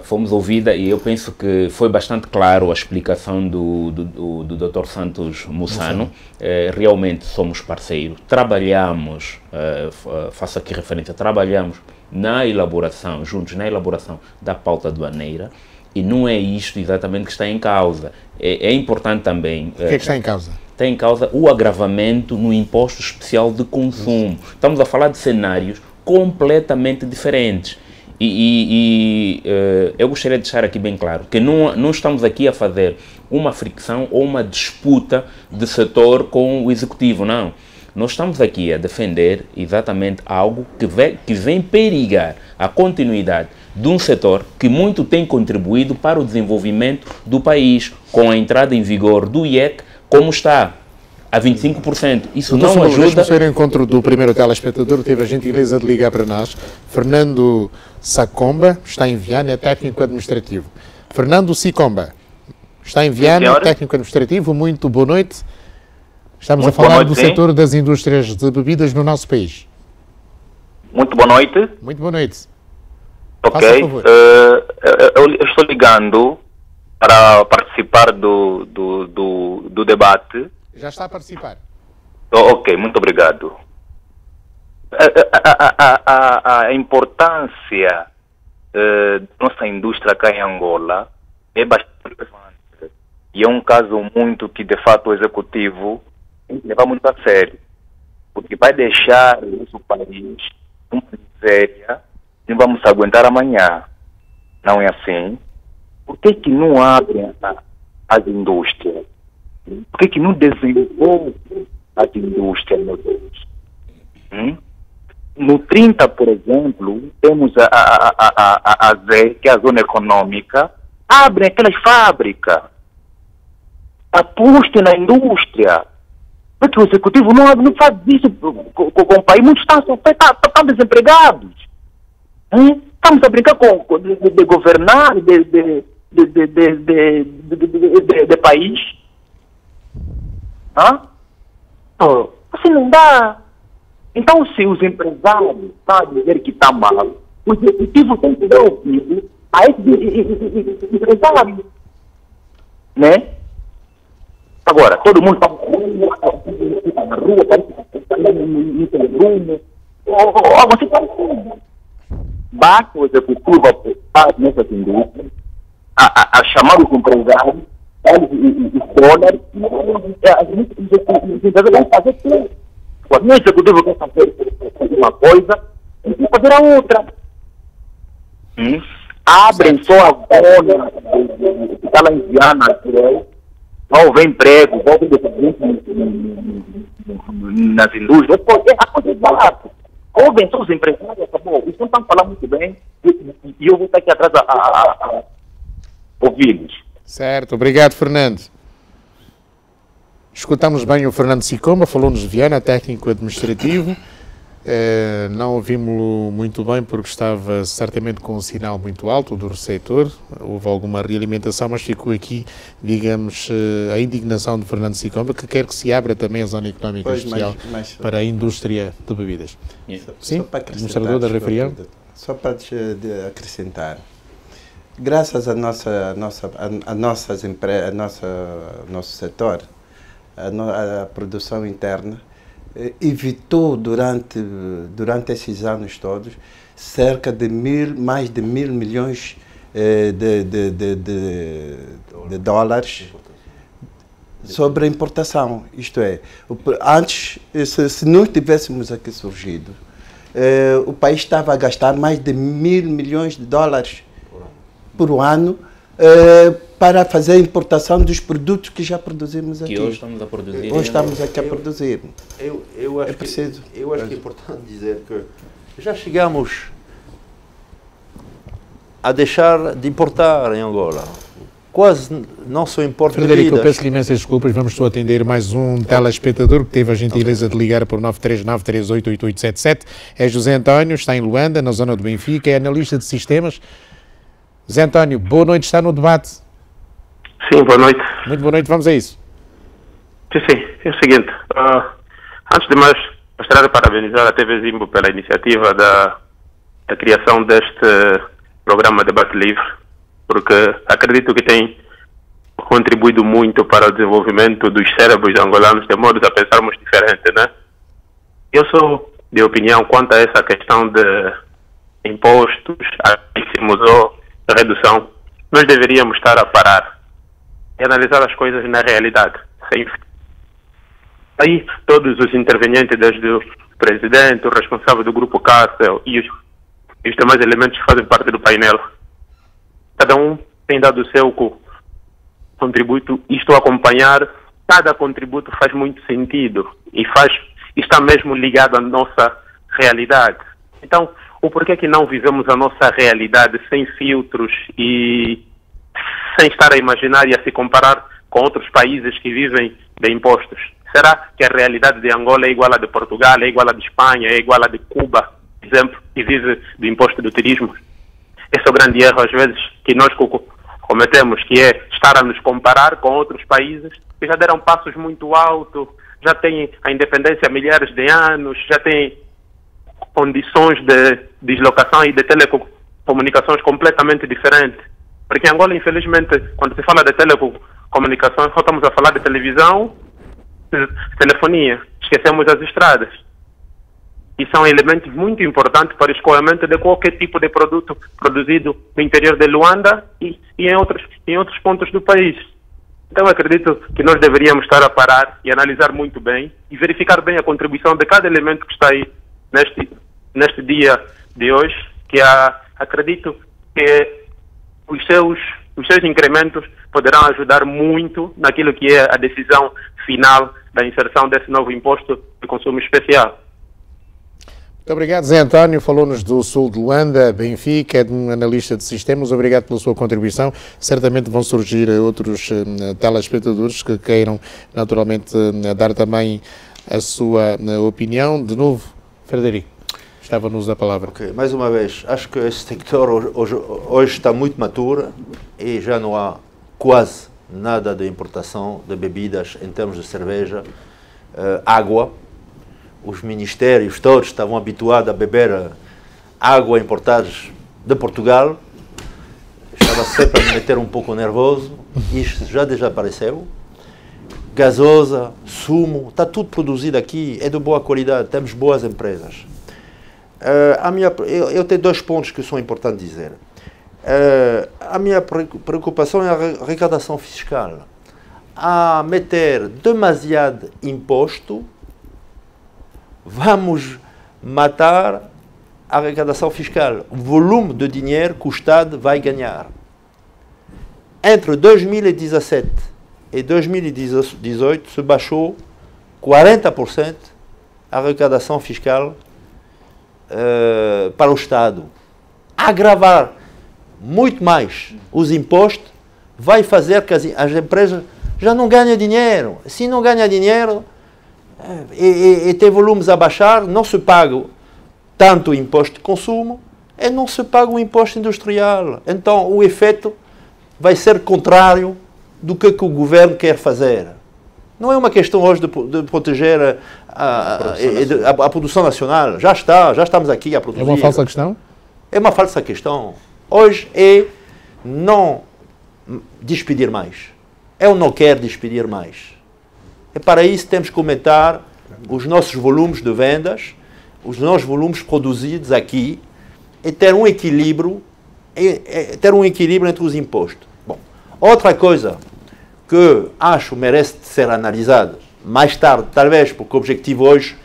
fomos ouvida e eu penso que foi bastante claro a explicação do Dr. Santos Mussano. Realmente somos parceiros, trabalhamos, faço aqui referência, trabalhamos na elaboração, juntos na elaboração da pauta aduaneira, e não é isto exatamente que está em causa. É importante também... O que é que está em causa? Está em causa o agravamento no imposto especial de consumo. Estamos a falar de cenários completamente diferentes. Eu gostaria de deixar aqui bem claro que não estamos aqui a fazer uma fricção ou uma disputa de setor com o executivo, não. Nós estamos aqui a defender exatamente algo que vem perigar a continuidade de um setor que muito tem contribuído para o desenvolvimento do país, com a entrada em vigor do IEC, como está, a 25%. Isso não ajuda... Deixa-me sair ao encontro do primeiro telespectador, teve a gentileza de ligar para nós. Fernando Sacomba, está em Viana, é técnico administrativo. Fernando Sicomba, está em Viana, técnico administrativo, muito boa noite. Estamos a falar do setor das indústrias de bebidas no nosso país. Muito boa noite. Muito boa noite. Ok. Eu estou ligando para participar do debate. Já está a participar. Ok, muito obrigado. A importância da nossa indústria cá em Angola é bastante relevante. E é um caso muito que, de fato, o executivo tem que levar muito a sério. Porque vai deixar o nosso país uma miséria, não vamos aguentar amanhã. Não é assim? Por que não abrem as indústrias? Por que não desenvolvem as indústrias, meu Deus? No 30, por exemplo, temos a ZE, que é a zona econômica, abrem aquelas fábricas, apostem na indústria. Porque o executivo não faz isso com o país. Muitos estão desempregados. Estamos a brincar de governar, de país. Assim não dá. Então, se os empresários estão a dizer que está mal, o executivo tem que dar ouvido a esses empresários. Né? Agora, todo mundo está na rua, está no rumo. Você está tudo. Basta o executivo apostar nessas indústrias, a chamar os empresários, os dólares, os empresários vão fazer tudo. Quando o executivo quer fazer uma coisa, ele tem que fazer a outra. Abrem só a zona que está lá em Viana, não vem emprego, não vem nas indústrias, a coisa é barata. Ouvem só os empresários, acabou. Isso não estão falando muito bem, e eu vou estar aqui atrás a ouvi-los. Certo, obrigado, Fernando. Escutamos bem o Fernando Sicomba, falou-nos de Viana, técnico administrativo. Não ouvimos-lo muito bem porque estava certamente com um sinal muito alto do receptor. Houve alguma realimentação, mas ficou aqui, digamos, a indignação de Fernando Sicomba, que quer que se abra também a zona económica especial para a indústria de bebidas. Sim, administrador da Refrião. Só para acrescentar, graças a nosso setor, a produção interna, evitou durante esses anos todos cerca de mais de 1.000 milhões de dólares sobre a importação. Isto é, antes, se não tivéssemos aqui surgido, o país estava a gastar mais de 1.000 milhões de dólares por ano para fazer a importação dos produtos que já produzimos aqui. Que hoje estamos a produzir. Hoje estamos aqui a produzir. Eu acho preciso. Eu acho que é importante dizer que já chegamos a deixar de importar em Angola. Quase não só importa Frederico, eu peço imensas desculpas, vamos só atender mais um telespectador que teve a gentileza de ligar por 939388877. É José António, está em Luanda, na zona do Benfica, é analista de sistemas. José António, boa noite, está no debate. Sim, boa noite. Muito boa noite, vamos a isso. Sim, é o seguinte, antes de mais, gostaria de parabenizar a TV Zimbo pela iniciativa da criação deste programa Debate Livre, porque acredito que tem contribuído muito para o desenvolvimento dos cérebros angolanos, de modo a pensarmos diferente, né? Eu sou de opinião quanto a essa questão de impostos altíssimos ou redução. Nós deveríamos estar a parar e analisar as coisas na realidade. Aí todos os intervenientes, desde o presidente, o responsável do grupo Castle e os demais elementos que fazem parte do painel, cada um tem dado o seu contributo. Isto a acompanhar, cada contributo faz muito sentido e está mesmo ligado à nossa realidade. Então, o porquê que não vivemos a nossa realidade sem filtros e sem estar a imaginar e a se comparar com outros países que vivem de impostos? Será que a realidade de Angola é igual à de Portugal, é igual à de Espanha, é igual à de Cuba, por exemplo, que vive do imposto do turismo? Esse é o grande erro, às vezes, que nós cometemos, que é estar a nos comparar com outros países que já deram passos muito altos, já têm a independência há milhares de anos, já têm condições de deslocação e de telecomunicações completamente diferentes. Porque em Angola, infelizmente, quando se fala de telecomunicações, só estamos a falar de televisão, telefonia, esquecemos as estradas. E são elementos muito importantes para o escoamento de qualquer tipo de produto produzido no interior de Luanda e em outros pontos do país. Então acredito que nós deveríamos estar a parar e analisar muito bem e verificar bem a contribuição de cada elemento que está aí neste dia de hoje, que acredito que os seus incrementos poderão ajudar muito naquilo que é a decisão final da inserção desse novo imposto de consumo especial. Muito obrigado, Zé António. Falou-nos do sul de Luanda, Benfica, é um analista de sistemas. Obrigado pela sua contribuição. Certamente vão surgir outros telespectadores que queiram, naturalmente, dar também a sua opinião. De novo, Frederico, estava-nos a palavra. Okay. Mais uma vez, acho que esse sector hoje está muito maturo e já não há quase nada de importação de bebidas em termos de cerveja, água. Os ministérios todos estavam habituados a beber água importada de Portugal. Estava sempre a me meter um pouco nervoso. Isto já desapareceu. Gasosa, sumo, está tudo produzido aqui, é de boa qualidade, temos boas empresas. Eu tenho dois pontos que são importantes dizer. A minha preocupação é a arrecadação fiscal. A meter demasiado imposto, vamos matar a arrecadação fiscal. O volume de dinheiro que o Estado vai ganhar. Entre 2017 e 2018 se baixou 40% a arrecadação fiscal para o Estado. Agravar muito mais os impostos vai fazer que as empresas já não ganhem dinheiro. Se não ganha dinheiro e tem volumes a baixar, não se paga tanto o imposto de consumo e não se paga o imposto industrial. Então o efeito vai ser contrário do que o governo quer fazer. Não é uma questão hoje de proteger a produção nacional. Já estamos aqui a produzir. É uma falsa questão? É uma falsa questão. Hoje é não despedir mais. Eu não quero despedir mais. E para isso temos que aumentar os nossos volumes de vendas, os nossos volumes produzidos aqui e ter um equilíbrio, entre os impostos. Bom, outra coisa que acho merece ser analisada mais tarde, talvez, porque o objetivo hoje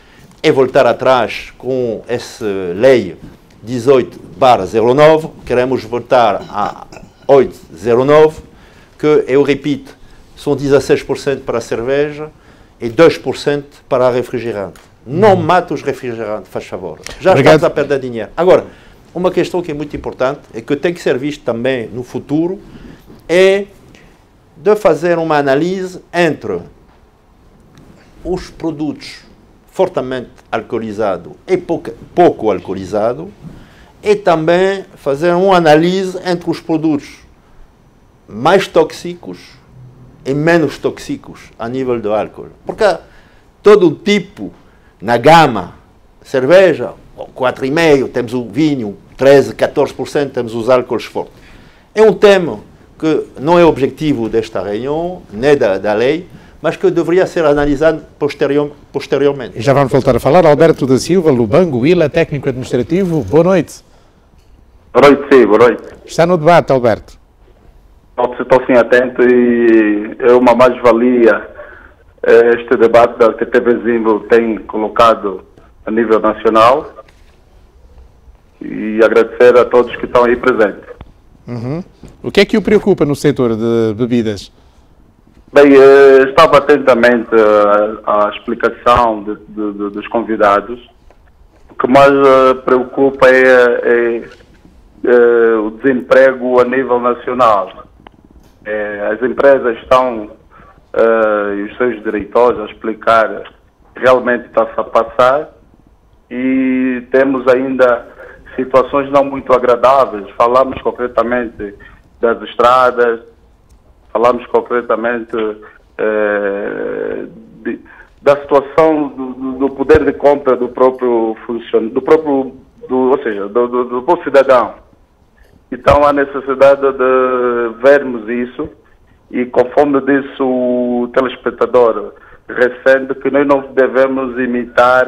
é voltar atrás com essa lei 18/09, queremos voltar a 8/09, que eu repito, são 16% para a cerveja e 2% para a refrigerante. Não mata os refrigerantes, faz favor. Já estamos a perder dinheiro. Agora, uma questão que é muito importante e que tem que ser vista também no futuro é de fazer uma análise entre os produtos fortemente alcoolizados e pouco alcoolizados e também fazer uma análise entre os produtos mais tóxicos e menos tóxicos a nível do álcool. Porque todo tipo, na gama, cerveja, 4,5, temos o vinho 13%, 14%, temos os álcools fortes. É um tema que não é objetivo desta reunião, nem da lei, mas que deveria ser analisado posteriormente. Já vamos voltar a falar. Alberto da Silva, Lubango, Willa, técnico administrativo, boa noite. Boa noite, sim, boa noite. Está no debate, Alberto. Estou sim atento e é uma mais-valia este debate que a TV Zimbo tem colocado a nível nacional e agradecer a todos que estão aí presentes. Uhum. O que é que o preocupa no setor de bebidas? Bem, estava atentamente à explicação dos convidados. O que mais preocupa é o desemprego a nível nacional. As empresas estão, e os seus diretores, a explicar realmente está-se a passar e temos ainda situações não muito agradáveis. Falamos concretamente das estradas, falamos concretamente da situação do poder de compra do próprio funcionário, ou seja, do próprio cidadão. Então há necessidade de vermos isso e, conforme disse o telespectador recente, que nós não devemos imitar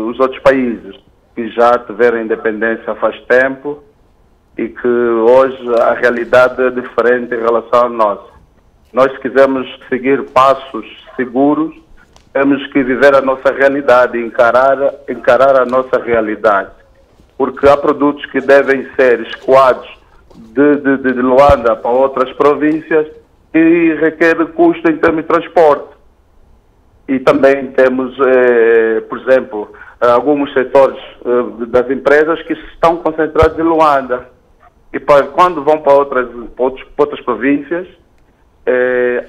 os outros países que já tiveram independência faz tempo e que hoje a realidade é diferente em relação a nós. Nós, se quisermos seguir passos seguros, temos que viver a nossa realidade, encarar a nossa realidade. Porque há produtos que devem ser escoados de Luanda para outras províncias e requer custo em termos de transporte. E também temos, por exemplo, alguns setores das empresas que estão concentrados em Luanda. E quando vão para outras províncias,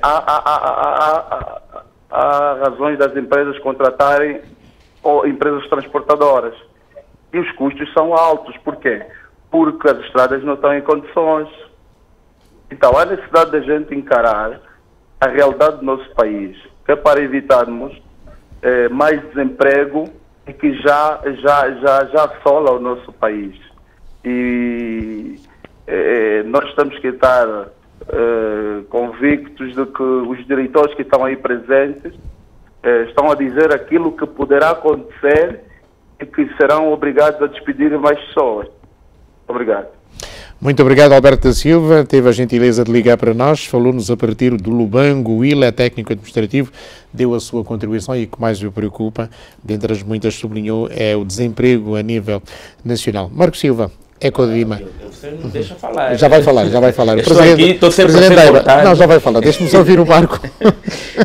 há razões das empresas contratarem empresas transportadoras. E os custos são altos. Por quê? Porque as estradas não estão em condições. Então, há necessidade da gente encarar a realidade do nosso país, que é para evitarmos mais desemprego e que já assola o nosso país. E nós temos que estar convictos de que os diretores que estão aí presentes estão a dizer aquilo que poderá acontecer e que serão obrigados a despedir mais pessoas. Obrigado. Muito obrigado, Alberto da Silva. Teve a gentileza de ligar para nós, falou-nos a partir do Lubango. Willa, técnico administrativo, deu a sua contribuição e o que mais o preocupa, dentre as muitas sublinhou, é o desemprego a nível nacional. Marco Silva, Ecodima. Você não deixa falar. Já vai falar. Estou aqui, estou sempre Não, já vai falar. Deixa-me só ouvir o Marco.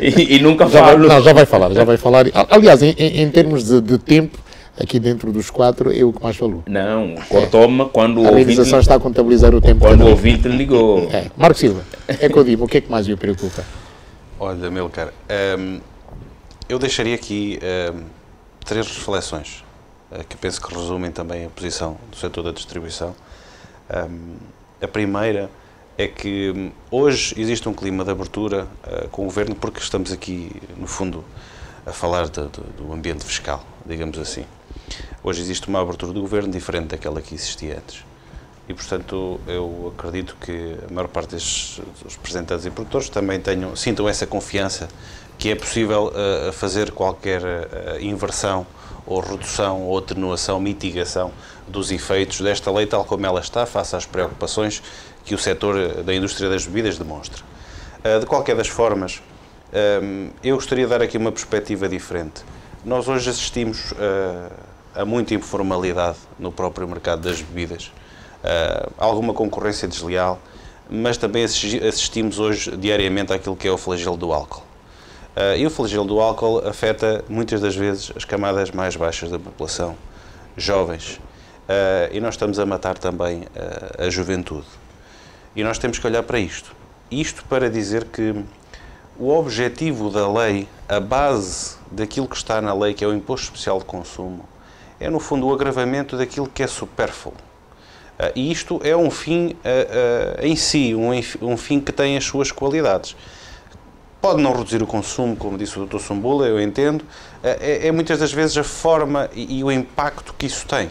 e nunca falo. Já vai falar. Aliás, em termos de tempo, aqui dentro dos 4, é o que mais falou. Não, cortou-me quando o ouvinte... A organização está a contabilizar o tempo. Quando o ouvinte ligou. Marco Silva, Ecodima, o que é que mais lhe preocupa? Olha, Milcar, eu deixaria aqui 3 reflexões que penso que resumem também a posição do setor da distribuição. A primeira é que hoje existe um clima de abertura com o Governo, porque estamos aqui, no fundo, a falar do ambiente fiscal, digamos assim. Hoje existe uma abertura do Governo diferente daquela que existia antes. E, portanto, eu acredito que a maior parte dos representantes e produtores também sintam essa confiança que é possível fazer qualquer inversão ou redução ou atenuação, mitigação dos efeitos desta lei tal como ela está, face às preocupações que o setor da indústria das bebidas demonstra. De qualquer das formas, eu gostaria de dar aqui uma perspectiva diferente. Nós hoje assistimos a muita informalidade no próprio mercado das bebidas, alguma concorrência desleal, mas também assistimos hoje diariamente àquilo que é o flagelo do álcool. E o flagelo do álcool afeta muitas das vezes as camadas mais baixas da população, jovens, e nós estamos a matar também a juventude. E nós temos que olhar para isto. Isto para dizer que o objetivo da lei, a base daquilo que está na lei, que é o Imposto Especial de Consumo, é no fundo o agravamento daquilo que é supérfluo. E isto é um fim em si, um fim que tem as suas qualidades. Pode não reduzir o consumo, como disse o Dr. Sumbula, eu entendo, é muitas das vezes a forma e o impacto que isso tem.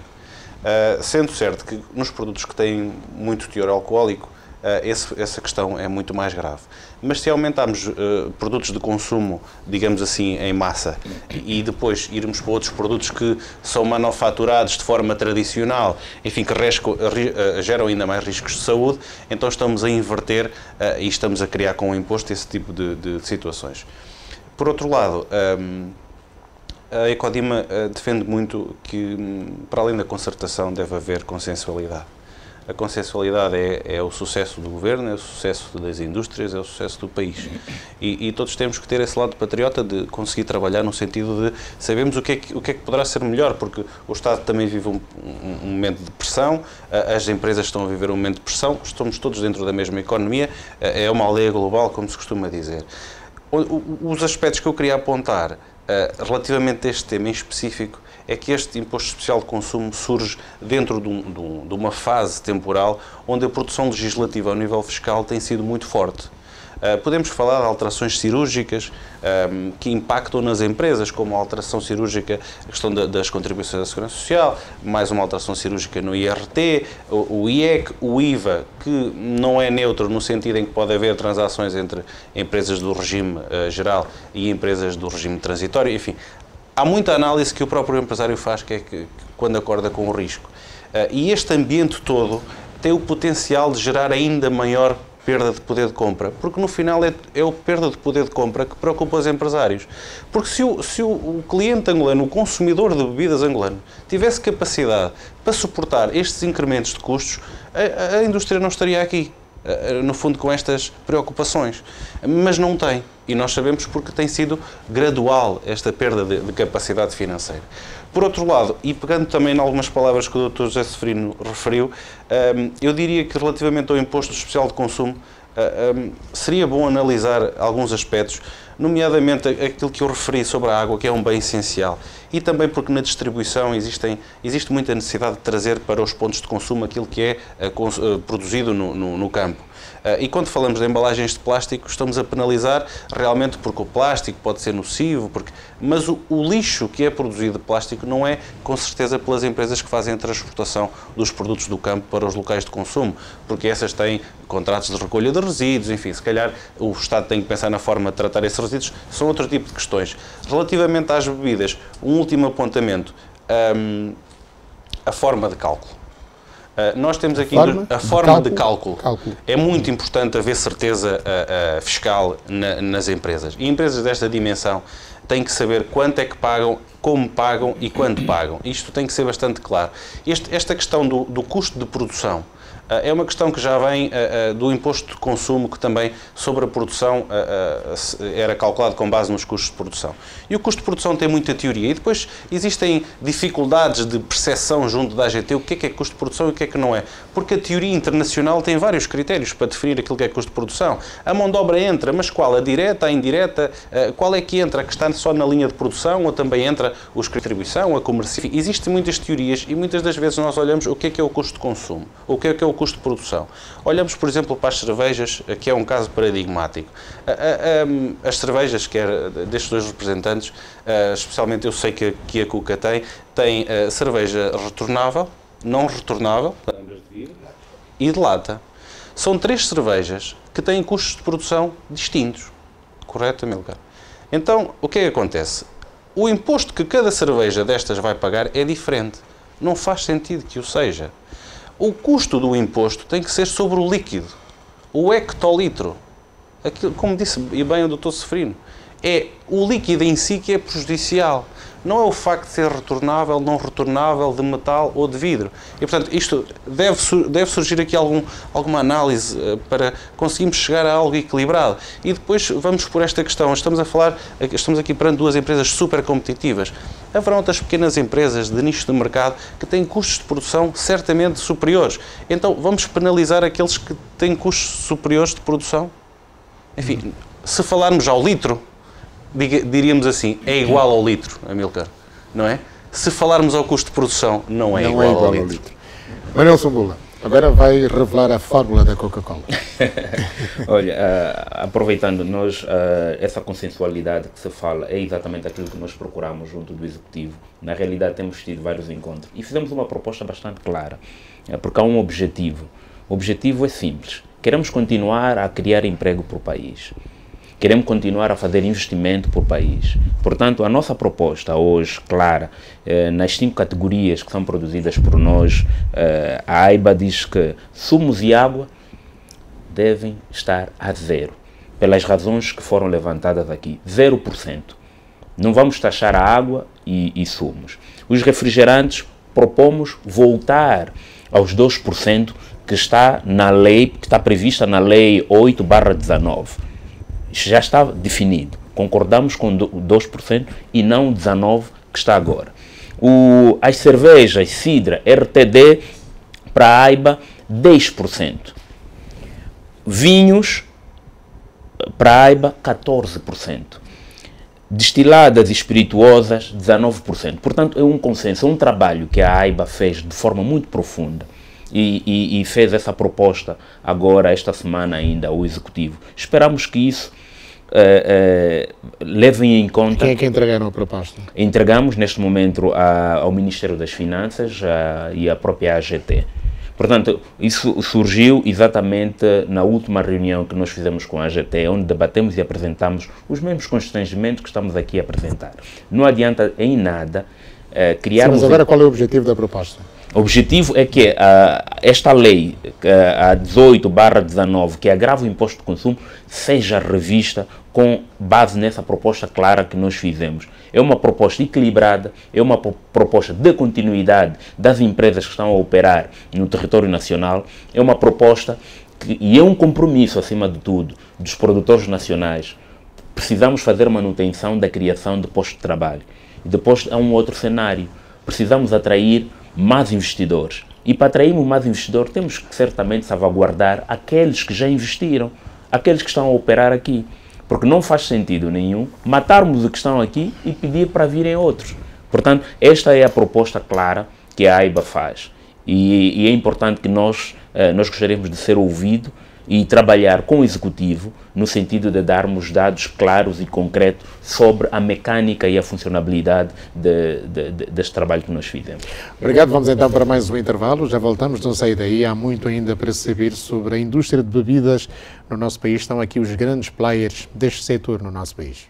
Sendo certo que nos produtos que têm muito teor alcoólico, essa questão é muito mais grave. Mas se aumentarmos produtos de consumo, digamos assim, em massa, e depois irmos para outros produtos que são manufaturados de forma tradicional, enfim, que geram ainda mais riscos de saúde, então estamos a inverter e estamos a criar com o imposto esse tipo de situações. Por outro lado, a Ecodima defende muito que, para além da concertação, deve haver consensualidade. A consensualidade é o sucesso do governo, é o sucesso das indústrias, é o sucesso do país. E todos temos que ter esse lado patriota de conseguir trabalhar no sentido de sabermos o que é que poderá ser melhor, porque o Estado também vive um momento de pressão, as empresas estão a viver um momento de pressão, estamos todos dentro da mesma economia, é uma aldeia global, como se costuma dizer. Os aspectos que eu queria apontar relativamente a este tema em específico é que este imposto especial de consumo surge dentro de uma fase temporal onde a produção legislativa ao nível fiscal tem sido muito forte. Podemos falar de alterações cirúrgicas que impactam nas empresas, como a alteração cirúrgica, a questão das contribuições da Segurança Social, mais uma alteração cirúrgica no IRT, o IEC, o IVA, que não é neutro no sentido em que pode haver transações entre empresas do regime geral e empresas do regime transitório, enfim. Há muita análise que o próprio empresário faz, que é quando acorda com o risco. E este ambiente todo tem o potencial de gerar ainda maior perda de poder de compra, porque no final é a perda de poder de compra que preocupa os empresários. Porque se o cliente angolano, o consumidor de bebidas angolano, tivesse capacidade para suportar estes incrementos de custos, a indústria não estaria aqui, no fundo, com estas preocupações. Mas não tem. E nós sabemos porque tem sido gradual esta perda de capacidade financeira. Por outro lado, e pegando também em algumas palavras que o Dr. José Seferino referiu, eu diria que relativamente ao imposto especial de consumo, seria bom analisar alguns aspectos, nomeadamente aquilo que eu referi sobre a água, que é um bem essencial, e também porque na distribuição existe muita necessidade de trazer para os pontos de consumo aquilo que é produzido no campo. E quando falamos de embalagens de plástico, estamos a penalizar realmente porque o plástico pode ser nocivo, mas o lixo que é produzido de plástico não é, com certeza, pelas empresas que fazem a transportação dos produtos do campo para os locais de consumo, porque essas têm contratos de recolha de resíduos, enfim, se calhar o Estado tem que pensar na forma de tratar esses resíduos, são outro tipo de questões. Relativamente às bebidas, um último apontamento, a forma de cálculo. Nós temos aqui a forma de cálculo. É muito importante haver certeza fiscal nas empresas. E empresas desta dimensão têm que saber quanto é que pagam, como pagam e quanto pagam. Isto tem que ser bastante claro. Esta questão do custo de produção é uma questão que já vem do imposto de consumo, que também sobre a produção era calculado com base nos custos de produção. E o custo de produção tem muita teoria. E depois existem dificuldades de percepção junto da AGT, o que é custo de produção e o que é que não é. Porque a teoria internacional tem vários critérios para definir aquilo que é custo de produção. A mão de obra entra, mas qual? A direta, a indireta? Qual é que entra? A que está só na linha de produção ou também entra os de distribuição, a comercial? Existem muitas teorias e muitas das vezes nós olhamos o que é o custo de consumo, o que é o custo de produção. Olhamos, por exemplo, para as cervejas, que é um caso paradigmático. As cervejas, que é destes dois representantes, especialmente eu sei que a Cuca tem cerveja retornável, não retornável e de lata. São 3 cervejas que têm custos de produção distintos. Correto, Amilcar? Então, o que é que acontece? O imposto que cada cerveja destas vai pagar é diferente. Não faz sentido que o seja. O custo do imposto tem que ser sobre o líquido, o hectolitro. Aquilo, como disse e bem o Dr. Seferino, é o líquido em si que é prejudicial. Não é o facto de ser retornável, não retornável, de metal ou de vidro. E, portanto, isto deve surgir aqui alguma análise para conseguirmos chegar a algo equilibrado. E depois vamos por esta questão. Estamos aqui perante 2 empresas super competitivas. Haverão outras pequenas empresas de nicho de mercado que têm custos de produção certamente superiores. Então, vamos penalizar aqueles que têm custos superiores de produção? Enfim, se falarmos ao litro, diríamos assim, é igual ao litro, Amilcar, não é? Se falarmos ao custo de produção, não é igual ao litro. Manuel Sumbula. Agora vai revelar a fórmula da Coca-Cola. Olha, aproveitando, essa consensualidade que se fala é exatamente aquilo que nós procuramos junto do Executivo. Na realidade, temos tido vários encontros e fizemos uma proposta bastante clara, porque há um objetivo. O objetivo é simples. Queremos continuar a criar emprego para o país. Queremos continuar a fazer investimento por país. Portanto, a nossa proposta hoje, clara, nas 5 categorias que são produzidas por nós, a AIBA diz que sumos e água devem estar a zero, pelas razões que foram levantadas aqui. 0%. Não vamos taxar a água e sumos. Os refrigerantes, propomos voltar aos 2% que está na lei, que está prevista na Lei 8/19. Já está definido. Concordamos com 2% e não 19% que está agora. As cervejas, cidra, RTD, para a AIBA, 10%. Vinhos, para a AIBA, 14%. Destiladas e espirituosas, 19%. Portanto, é um consenso, é um trabalho que a AIBA fez de forma muito profunda e fez essa proposta agora, esta semana ainda, ao Executivo. Esperamos que isso levem em conta... Quem é que entregaram a proposta? Entregamos, neste momento, ao Ministério das Finanças e à própria AGT. Portanto, isso surgiu exatamente na última reunião que nós fizemos com a AGT, onde debatemos e apresentamos os mesmos constrangimentos que estamos aqui a apresentar. Não adianta em nada criarmos... Sim, mas agora qual é o objetivo da proposta? O objetivo é que esta lei, a 18/19, que agrava o imposto de consumo, seja revista com base nessa proposta clara que nós fizemos. É uma proposta equilibrada, é uma proposta de continuidade das empresas que estão a operar no território nacional, é uma proposta e é um compromisso, acima de tudo, dos produtores nacionais. Precisamos fazer manutenção da criação de postos de trabalho. E depois há um outro cenário. Precisamos atrair mais investidores. E para atrairmos mais investidores, temos que certamente salvaguardar aqueles que já investiram, aqueles que estão a operar aqui. Porque não faz sentido nenhum matarmos os que estão aqui e pedir para virem outros. Portanto, esta é a proposta clara que a AIBA faz. E é importante que nós gostaríamos de ser ouvidos e trabalhar com o Executivo no sentido de darmos dados claros e concretos sobre a mecânica e a funcionalidade deste trabalho que nós fizemos. Obrigado, vamos então para mais um intervalo, já voltamos, não saia daí, há muito ainda para saber sobre a indústria de bebidas no nosso país, estão aqui os grandes players deste setor no nosso país.